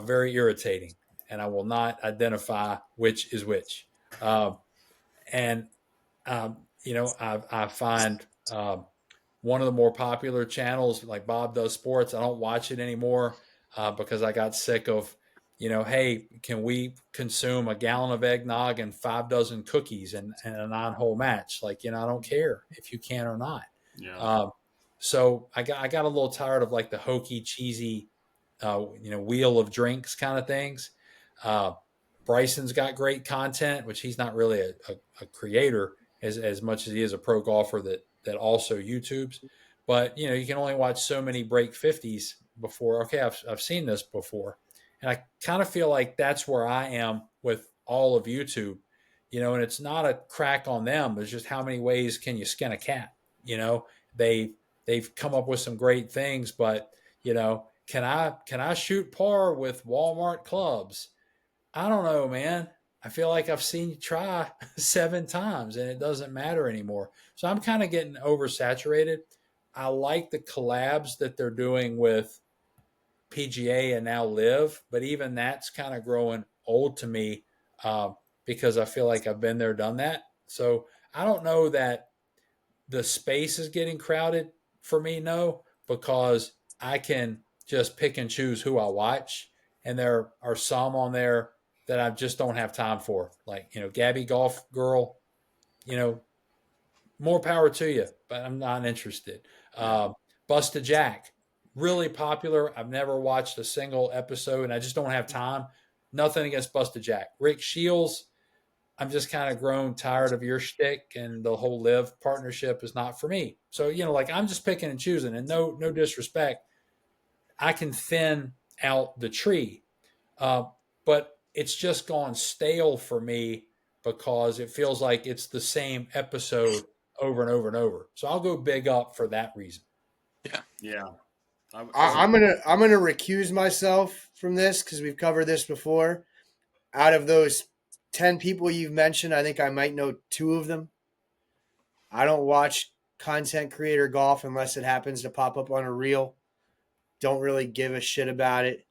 very irritating. And I will not identify which is which. I find one of the more popular channels, like Bob Does Sports, I don't watch it anymore because I got sick of, hey, can we consume a gallon of eggnog and 5 dozen cookies and a 9-hole match? Like, I don't care if you can or not. Yeah. So I got a little tired of like the hokey, cheesy, wheel of drinks kind of things. Bryson's got great content, which he's not really a creator as much as he is a pro golfer that also YouTubes. But, you can only watch so many break 50s before. Okay, I've seen this before. And I kind of feel like that's where I am with all of YouTube, and it's not a crack on them. It's just how many ways can you skin a cat? They they've come up with some great things, but can I shoot par with Walmart clubs? I don't know, man. I feel like I've seen you try 7 times and it doesn't matter anymore. So I'm kind of getting oversaturated. I like the collabs that they're doing with PGA and now Live, but even that's kind of growing old to me because I feel like I've been there, done that. So I don't know that the space is getting crowded for me, no, because I can just pick and choose who I watch. And there are some on there that I just don't have time for. Like, Gabby Golf Girl, you know, more power to you, but I'm not interested. Busta Jack, really popular. I've never watched a single episode and I just don't have time. Nothing against Busta Jack. Rick Shields, I'm just kind of grown tired of your shtick, and the whole Live partnership is not for me. So, like I'm just picking and choosing, and no disrespect, I can thin out the tree, uh, but it's just gone stale for me because it feels like it's the same episode over and over and over. So I'll go big up for that reason. Yeah. I'm gonna recuse myself from this because we've covered this before. Out of those 10 people you've mentioned, I think I might know 2 of them. I don't watch content creator golf unless it happens to pop up on a reel. Don't really give a shit about it.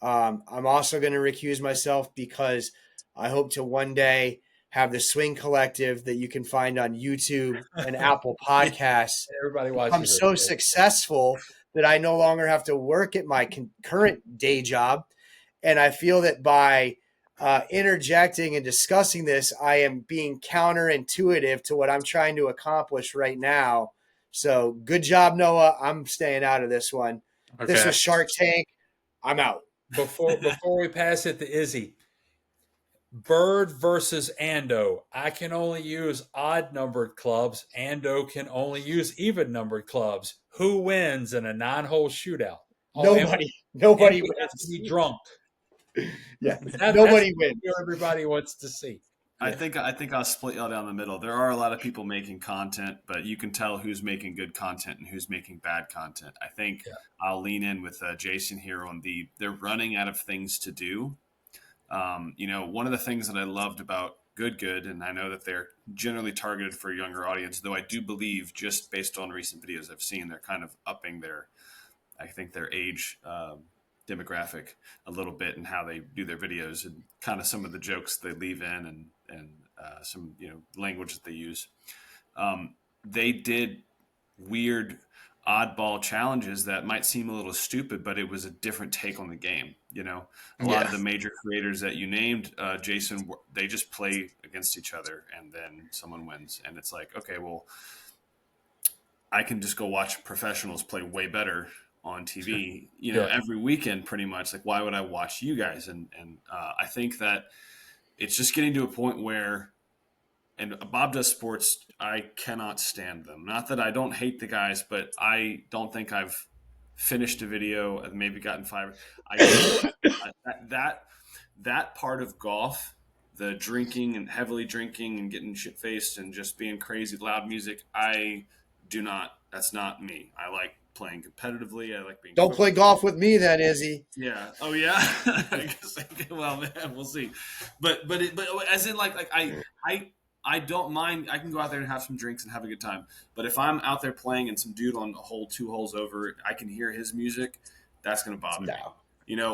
I'm also going to recuse myself because I hope to one day have the Swing Collective that you can find on YouTube and Apple Podcasts Everybody become watches so it. successful that I no longer have to work at my current day job. And I feel that by interjecting and discussing this, I am being counterintuitive to what I'm trying to accomplish right now. So good job, Noah. I'm staying out of this one. Okay. This was Shark Tank. I'm out. Before we pass it to Izzy, Byrd versus Ando. I can only use odd numbered clubs. Ando can only use even numbered clubs. Who wins in a 9-hole shootout? Nobody Nobody wins. has to be drunk. Yeah, Nobody nobody wins. Everybody wants to see. I think I'll split y'all down the middle. There are a lot of people making content, but you can tell who's making good content and who's making bad content. I think I'll lean in with Jason here on they're running out of things to do. One of the things that I loved about Good, and I know that they're generally targeted for a younger audience, though I do believe, just based on recent videos I've seen, they're kind of upping their age demographic a little bit and how they do their videos and kind of some of the jokes they leave in and some language that they use. They did weird oddball challenges that might seem a little stupid, but it was a different take on the game. A lot of the major creators that you named, Jason, they just play against each other and then someone wins. And it's like, okay, well, I can just go watch professionals play way better on TV, every weekend pretty much. Like, why would I watch you guys? And I think that it's just getting to a point where, and Bob Does Sports, I cannot stand them. Not that I don't hate the guys, but I don't think I've finished a video and maybe gotten 5. That part of golf, the drinking and heavily drinking and getting shit-faced and just being crazy loud music, that's not me. I like playing competitively. I like being. Don't play golf with me then, Izzy. Yeah. Oh yeah. I guess, well, man, we'll see. But as in like I don't mind. I can go out there and have some drinks and have a good time. But if I'm out there playing and some dude on a hole 2 holes over, I can hear his music. That's gonna bother me.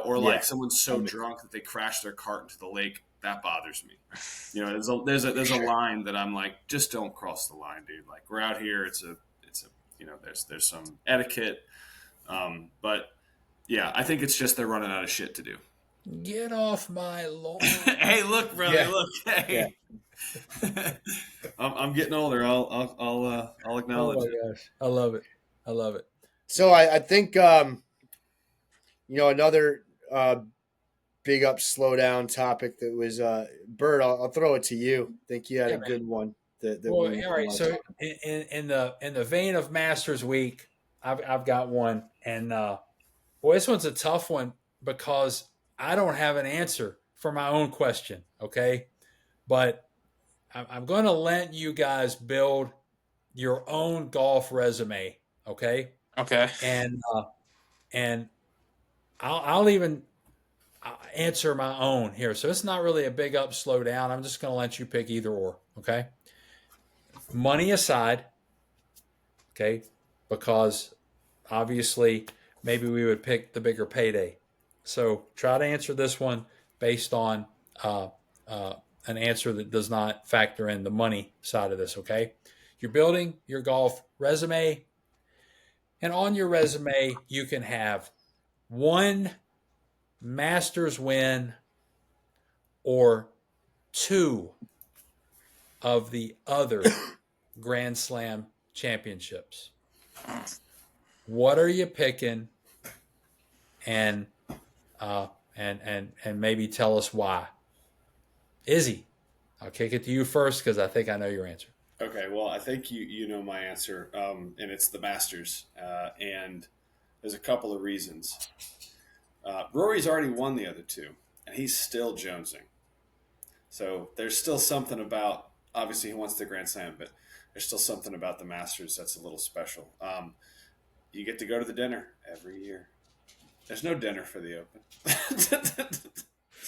Or like someone's so drunk that they crash their cart into the lake. That bothers me. There's a line that I'm like, just don't cross the line, dude. Like, we're out here. It's a there's some etiquette. But yeah, I think it's just they're running out of shit to do. Get off my lawn. Hey, look, brother. Yeah. Look. Hey. Yeah. I'm getting older. I'll acknowledge it. Oh my gosh. I love it. So I think another big up slow down topic that was Byrd. I'll throw it to you. I think you had a good one. All right. So in the vein of Masters Week, I've got one, and Well, this one's a tough one because I don't have an answer for my own question. Okay, but I'm going to let you guys build your own golf resume. Okay, Okay. and I'll even answer my own here. So it's not really a big up, slow down. I'm just going to let you pick either or. Okay, money aside. Okay, because obviously maybe we would pick the bigger payday. So try to answer this one based on uh, uh, an answer that does not factor in the money side of this. Okay, you're building your golf resume, and on your resume you can have one Masters win or two of the other Grand Slam championships. What are you picking? And and maybe tell us why. Izzy, I'll kick it to you first because I think I know your answer. Okay, well, I think you know my answer, and it's the Masters, and there's a couple of reasons. Rory's already won the other two, and he's still jonesing. So there's still something about. Obviously, he wants the Grand Slam, but there's still something about the Masters that's a little special. You get to go to the dinner every year. There's no dinner for the Open.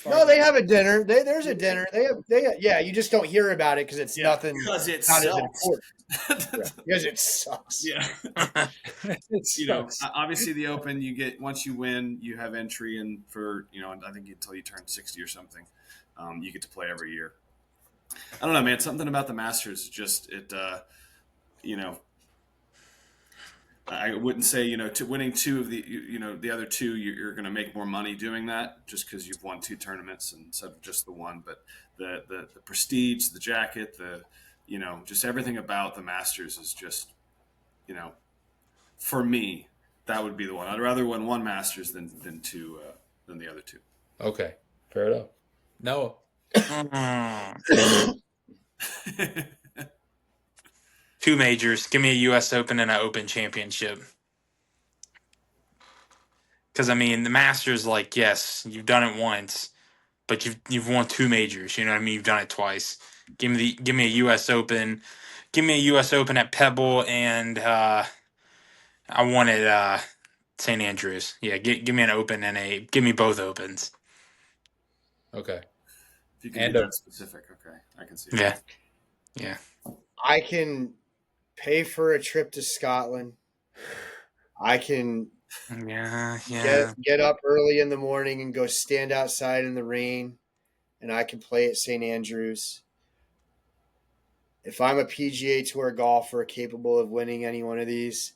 No, they have a dinner. There's a dinner. Yeah. You just don't hear about it because it's nothing. Because it not as sucks. important. Because it sucks. Yeah. It sucks. Obviously the Open, you get once you win, you have entry in for I think until you turn 60 or something, you get to play every year. I don't know, man. Something about the Masters, just it. I wouldn't say to winning two of the the other two, you're going to make more money doing that just because you've won two tournaments instead of just the one. But the prestige, the jacket, just everything about the Masters is just for me, that would be the one. I'd rather win one Masters than two than the other two. Okay, fair enough. Noah. Two majors. Give me a U.S. Open and an Open Championship. Because I mean, the Masters, like, yes, you've done it once, but you've won two majors. You know what I mean? You've done it twice. Give me a U.S. Open. Give me a U.S. Open at Pebble, and I wanted St. Andrews. Yeah, give me an Open and give me both Opens. Okay. If you can be that specific, okay, I can see that. Yeah. I can pay for a trip to Scotland. I can get up early in the morning and go stand outside in the rain, and I can play at St. Andrews. If I'm a PGA Tour golfer capable of winning any one of these,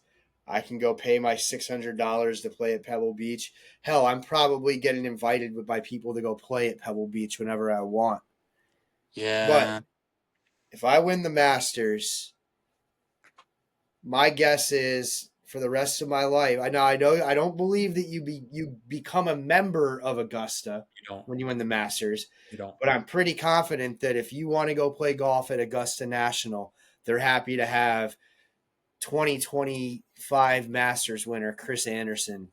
I can go pay my $600 to play at Pebble Beach. Hell, I'm probably getting invited by people to go play at Pebble Beach whenever I want. Yeah. But if I win the Masters, my guess is for the rest of my life. I know. I don't believe that you become a member of Augusta when you win the Masters. You don't. But I'm pretty confident that if you want to go play golf at Augusta National, they're happy to have 2025 Masters winner Chris Anderson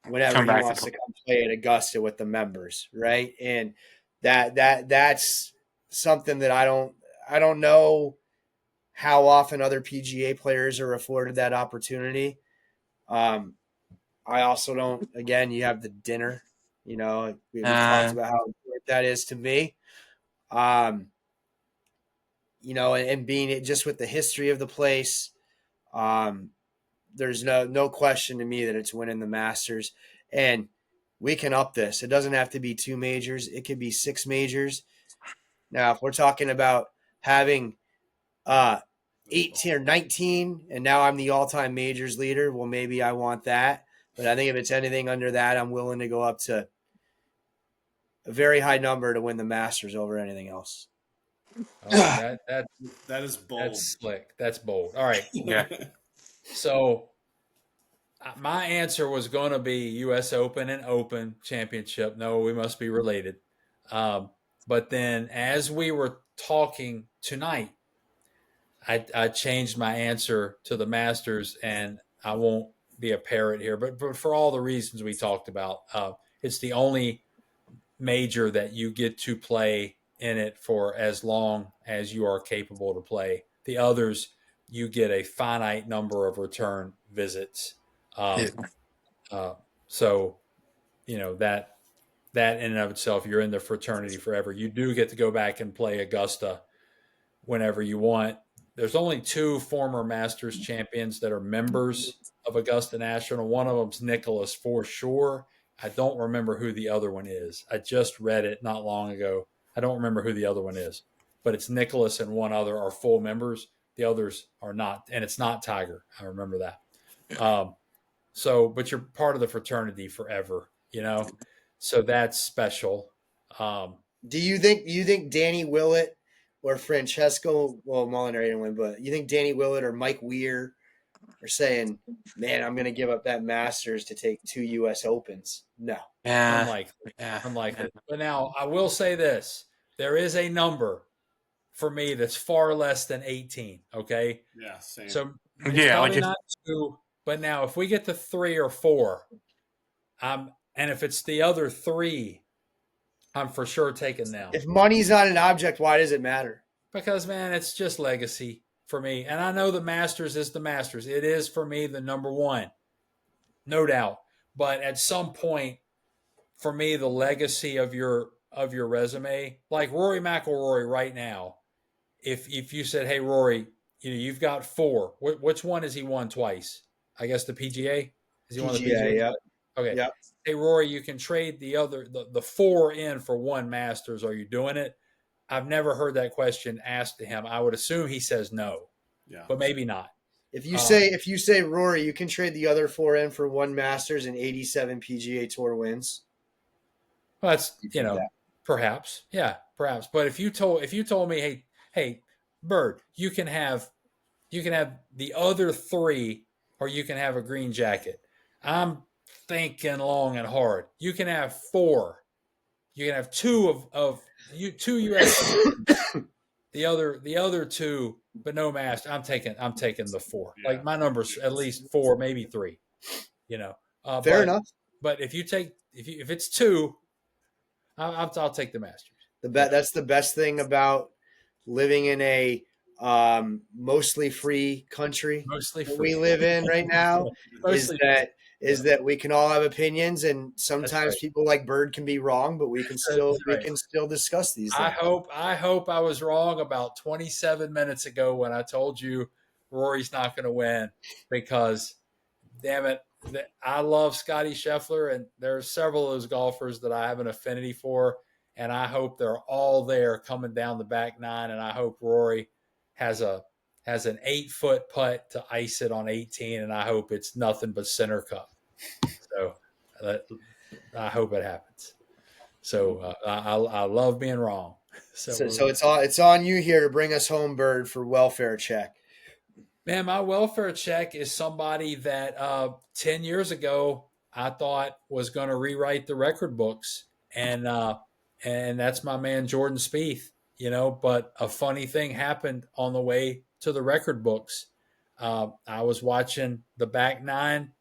whenever he wants to come play at Augusta with the members, right? And that's something that I don't know how often other PGA players are afforded that opportunity. I also don't. Again, you have the dinner. We talked about how important that is to me. And being it just with the history of the place, there's no question to me that it's winning the Masters. And we can up this. It doesn't have to be two majors. It could be six majors. Now, if we're talking about having 18 or 19, and now I'm the all-time majors leader, well, maybe I want that. But I think if it's anything under that, I'm willing to go up to a very high number to win the Masters over anything else. That is bold. That's slick. That's bold. All right. Yeah. So my answer was going to be U.S. Open and Open Championship. No, we must be related. But then as we were talking tonight, I changed my answer to the Masters, and I won't be a parrot here, but for all the reasons we talked about, it's the only major that you get to play in it for as long as you are capable to play. The others, you get a finite number of return visits. Yeah. So, that in and of itself, you're in the fraternity forever. You do get to go back and play Augusta whenever you want. There's only 2 former Masters champions that are members of Augusta National. One of them's Nicholas for sure. I don't remember who the other one is. I just read it not long ago. I don't remember who the other one is, but it's Nicholas and one other are full members. The others are not, and it's not Tiger. I remember that. But you're part of the fraternity forever, So that's special. Do you think Danny Willett or Francesco? Well, Molinari didn't win, but you think Danny Willett or Mike Weir are saying, "Man, I'm going to give up that Masters to take 2 U.S. Opens"? No. Unlikely. Yeah. Unlikely. But now I will say this: there is a number for me that's far less than 18. Okay. Yeah, same. So it's Yeah, probably like not 2. But now, if we get to 3 or 4, and if it's the other 3, I'm for sure taking them. If money's not an object, why does it matter? Because, man, it's just legacy for me. And I know the Masters is the Masters. It is, for me, the number 1. No doubt. But at some point, for me, the legacy of your resume, like Rory McIlroy right now, if you said, hey, Rory, you've got 4. Which one has he won twice? I guess the PGA? Has he won the PGA? Yeah. Okay. Yep. Hey, Rory, you can trade the 4 in for 1 Masters. Are you doing it? I've never heard that question asked to him. I would assume he says no. Yeah. But maybe not. If you say Rory, you can trade the other 4 in for 1 Masters and 87 PGA Tour wins. Well, that's perhaps. Yeah, perhaps. But if you told me, hey, Byrd, you can have the other 3, or you can have a green jacket. I'm thinking long and hard. You can have 4. You can have 2 of 2 US. the other 2, but no master. I'm taking the 4. Yeah. Like my number's at least 4, maybe 3. Fair enough. But if it's 2, I'll take the Masters. That's the best thing about living in a mostly free country we live in right now is that we can all have opinions, and sometimes people like Byrd can be wrong, but we can still discuss these things. I hope I was wrong about 27 minutes ago when I told you Rory's not going to win, because damn it, I love Scotty Scheffler, and there are several of those golfers that I have an affinity for, and I hope they're all there coming down the back 9, and I hope Rory has an 8-foot putt to ice it on 18, and I hope it's nothing but center cup. So I hope it happens. So I love being wrong. So it's on you here to bring us home, Byrd, for welfare check. Man, my welfare check is somebody that 10 years ago I thought was going to rewrite the record books, and that's my man Jordan Spieth. But a funny thing happened on the way to the record books. I was watching the back 9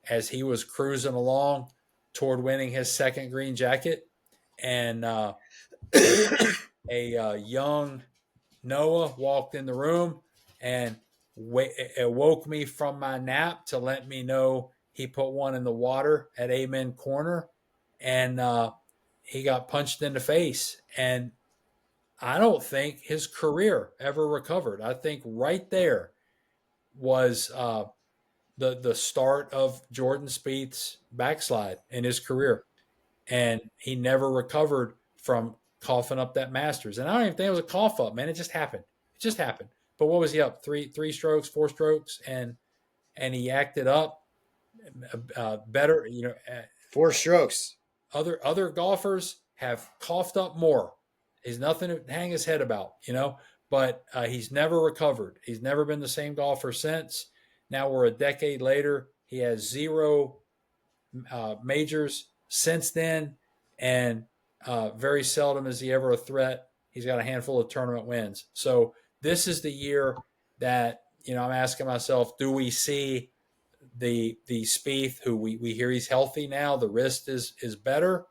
as he was cruising along toward winning his 2nd green jacket, and a young Noah walked in the room and it woke me from my nap to let me know he put one in the water at Amen Corner, and he got punched in the face. And I don't think his career ever recovered. I think right there was the start of Jordan Spieth's backslide in his career, and he never recovered from coughing up that Masters. And I don't even think it was a cough up, man. It just happened. But what was he up? 3 strokes, 4 strokes, and he acted up better. 4 strokes. Other golfers have coughed up more. He's nothing to hang his head about, but he's never recovered. He's never been the same golfer since. Now we're a decade later. He has 0 majors since then, and very seldom is he ever a threat. He's got a handful of tournament wins. So this is the year that, I'm asking myself, do we see the Spieth who we hear he's healthy now, the wrist is better,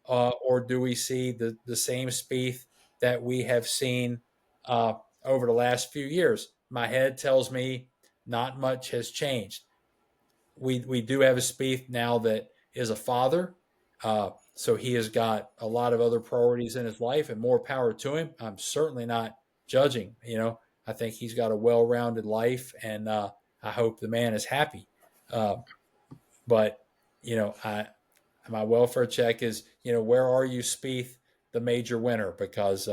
or do we see the same Spieth that we have seen over the last few years? My head tells me not much has changed. We do have a Spieth now that is a father, so he has got a lot of other priorities in his life, and more power to him. I'm certainly not judging. I think he's got a well-rounded life, and I hope the man is happy. Uh, but my welfare check is, where are you, Spieth, the major winner? Because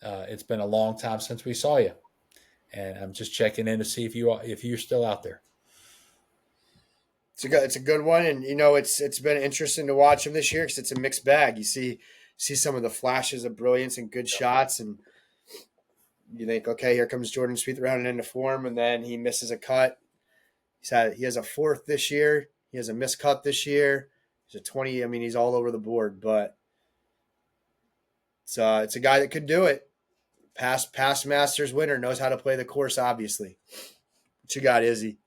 it's been a long time since we saw you, and I'm just checking in to see if you're still out there. It's a good one, and it's been interesting to watch him this year because it's a mixed bag. You see some of the flashes of brilliance and good shots, and you think, okay, here comes Jordan Spieth rounding into form, and then he misses a cut. He has a fourth this year. He has a missed cut this year. He's a 20. I mean, he's all over the board, but it's a guy that could do it. Past Masters winner, knows how to play the course. Obviously, what you got, Izzy?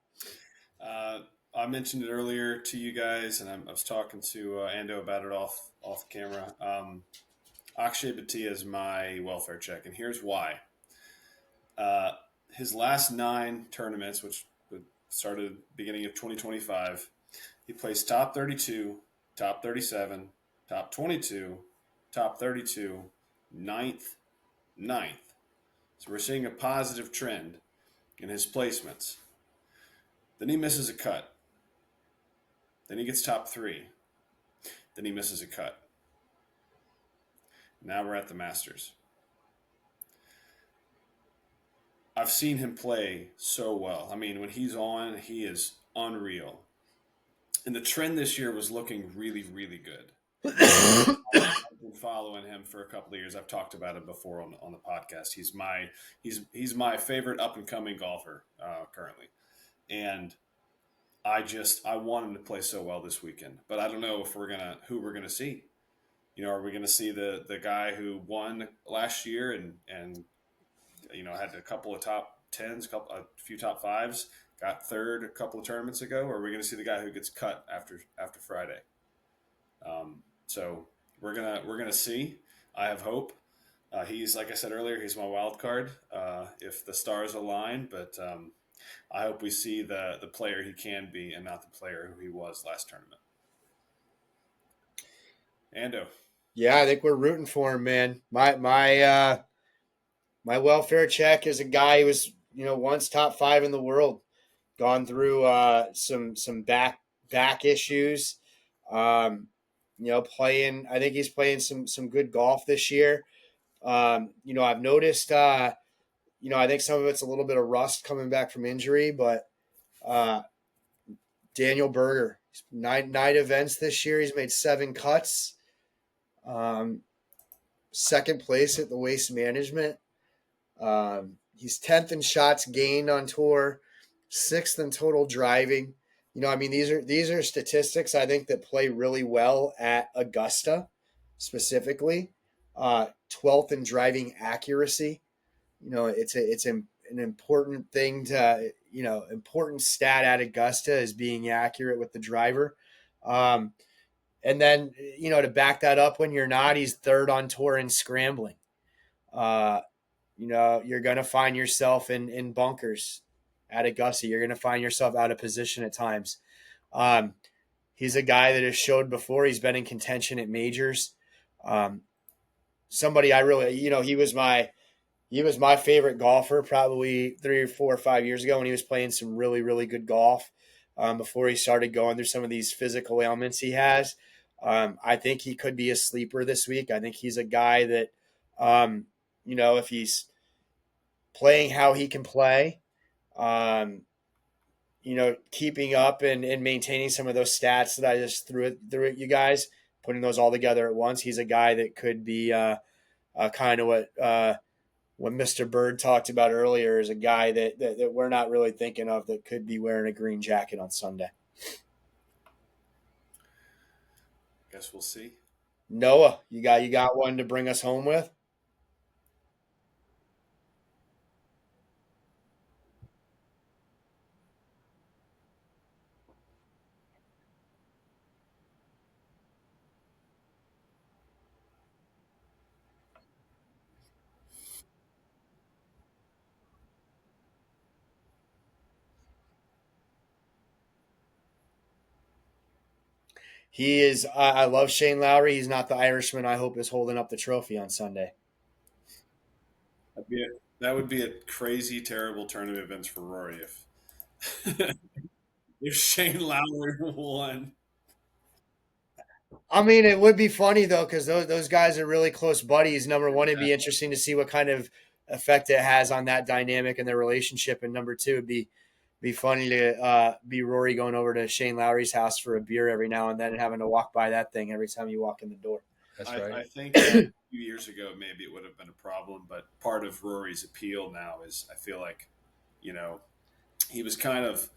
I mentioned it earlier to you guys, and I was talking to Ando about it off the camera. Akshay Bhatia is my welfare check, and here's why. His last 9 tournaments, which started at the beginning of 2025, he placed top 32, top 37, top 22, top 32, ninth. So we're seeing a positive trend in his placements. Then he misses a cut. Then he gets top 3. Then he misses a cut. Now we're at the Masters. I've seen him play so well. I mean, when he's on, he is unreal. And the trend this year was looking really, really good. I've been following him for a couple of years. I've talked about it before on the podcast. He's my favorite up and coming golfer currently, and I want him to play so well this weekend. But I don't know if who we're gonna see. Are we gonna see the guy who won last year and had a couple of top 10s, a few top 5s, got third a couple of tournaments ago, or are we gonna see the guy who gets cut after Friday? So we're gonna see. I have hope. He's, like I said earlier, he's my wild card if the stars align. But I hope we see the player he can be and not the player who he was last tournament. Ando. Yeah, I think we're rooting for him, man. My welfare check is a guy who was once top 5 in the world, gone through some back issues. Playing. I think he's playing some good golf this year. I've noticed. I think some of it's a little bit of rust coming back from injury, but Daniel Berger, nine events this year. He's made 7 cuts. Second place at the Waste Management. He's 10th in shots gained on tour, 6th in total driving. These are statistics I think that play really well at Augusta, specifically. 12th in driving accuracy. It's an important thing to important stat at Augusta is being accurate with the driver. And then to back that up when you're not, he's 3rd on tour in scrambling. You're going to find yourself in bunkers at Augusta. You're going to find yourself out of position at times. He's a guy that has showed before. He's been in contention at majors. Somebody I really, he was my favorite golfer probably 3 or 4 or 5 years ago when he was playing some really, really good golf before he started going through some of these physical ailments he has. I think he could be a sleeper this week. I think he's a guy that, if he's playing how he can play, keeping up and maintaining some of those stats that I just threw at you guys, putting those all together at once. He's a guy that could be kind of what Mr. Byrd talked about earlier, is a guy that we're not really thinking of that could be wearing a green jacket on Sunday. Guess we'll see. Noah, you got one to bring us home with? He is. I love Shane Lowry. He's not the Irishman I hope is holding up the trophy on Sunday. That would be a crazy, terrible turn of events for Rory if if Shane Lowry won. I mean, it would be funny though because those guys are really close buddies. Number one, it'd be interesting to see what kind of effect it has on that dynamic and their relationship. And number two, it'd be funny to be Rory going over to Shane Lowry's house for a beer every now and then and having to walk by that thing every time you walk in the door. That's right. I think a few years ago maybe it would have been a problem, but part of Rory's appeal now is I feel like, he was kind of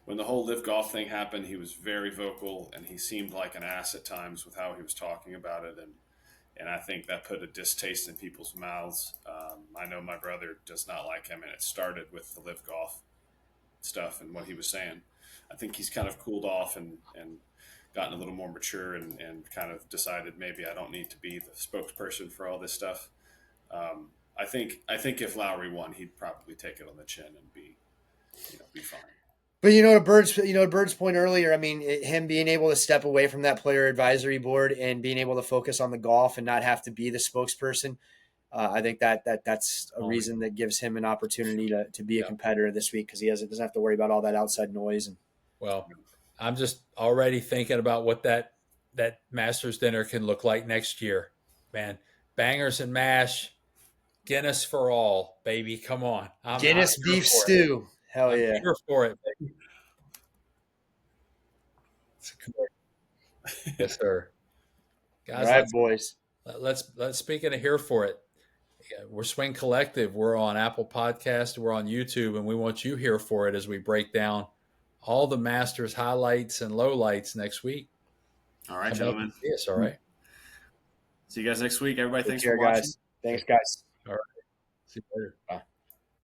when the whole live golf thing happened, he was very vocal and he seemed like an ass at times with how he was talking about it, and I think that put a distaste in people's mouths. I know my brother does not like him, and it started with the live golf stuff and what he was saying. I think he's kind of cooled off and gotten a little more mature and kind of decided maybe I don't need to be the spokesperson for all this stuff. I think if Lowry won, he'd probably take it on the chin and be fine. But to Bird's point earlier, I mean, him being able to step away from that player advisory board and being able to focus on the golf and not have to be the spokesperson, I think that's a reason that gives him an opportunity to be a competitor this week because he doesn't have to worry about all that outside noise. Well, I'm just already thinking about what that Masters dinner can look like next year, man. Bangers and mash, Guinness for all, baby. Come on, Guinness beef stew. Hell yeah, I'm here for it, baby. Yes, sir. Guys, all right, boys. Let's speaking of here for it. We're Swing Collective. We're on Apple Podcast. We're on YouTube, and we want you here for it as we break down all the Masters highlights and lowlights next week. All right, gentlemen. Yes, all right. See you guys next week. Everybody, thanks for watching. Guys. Thanks, guys. All right. See you later. Bye.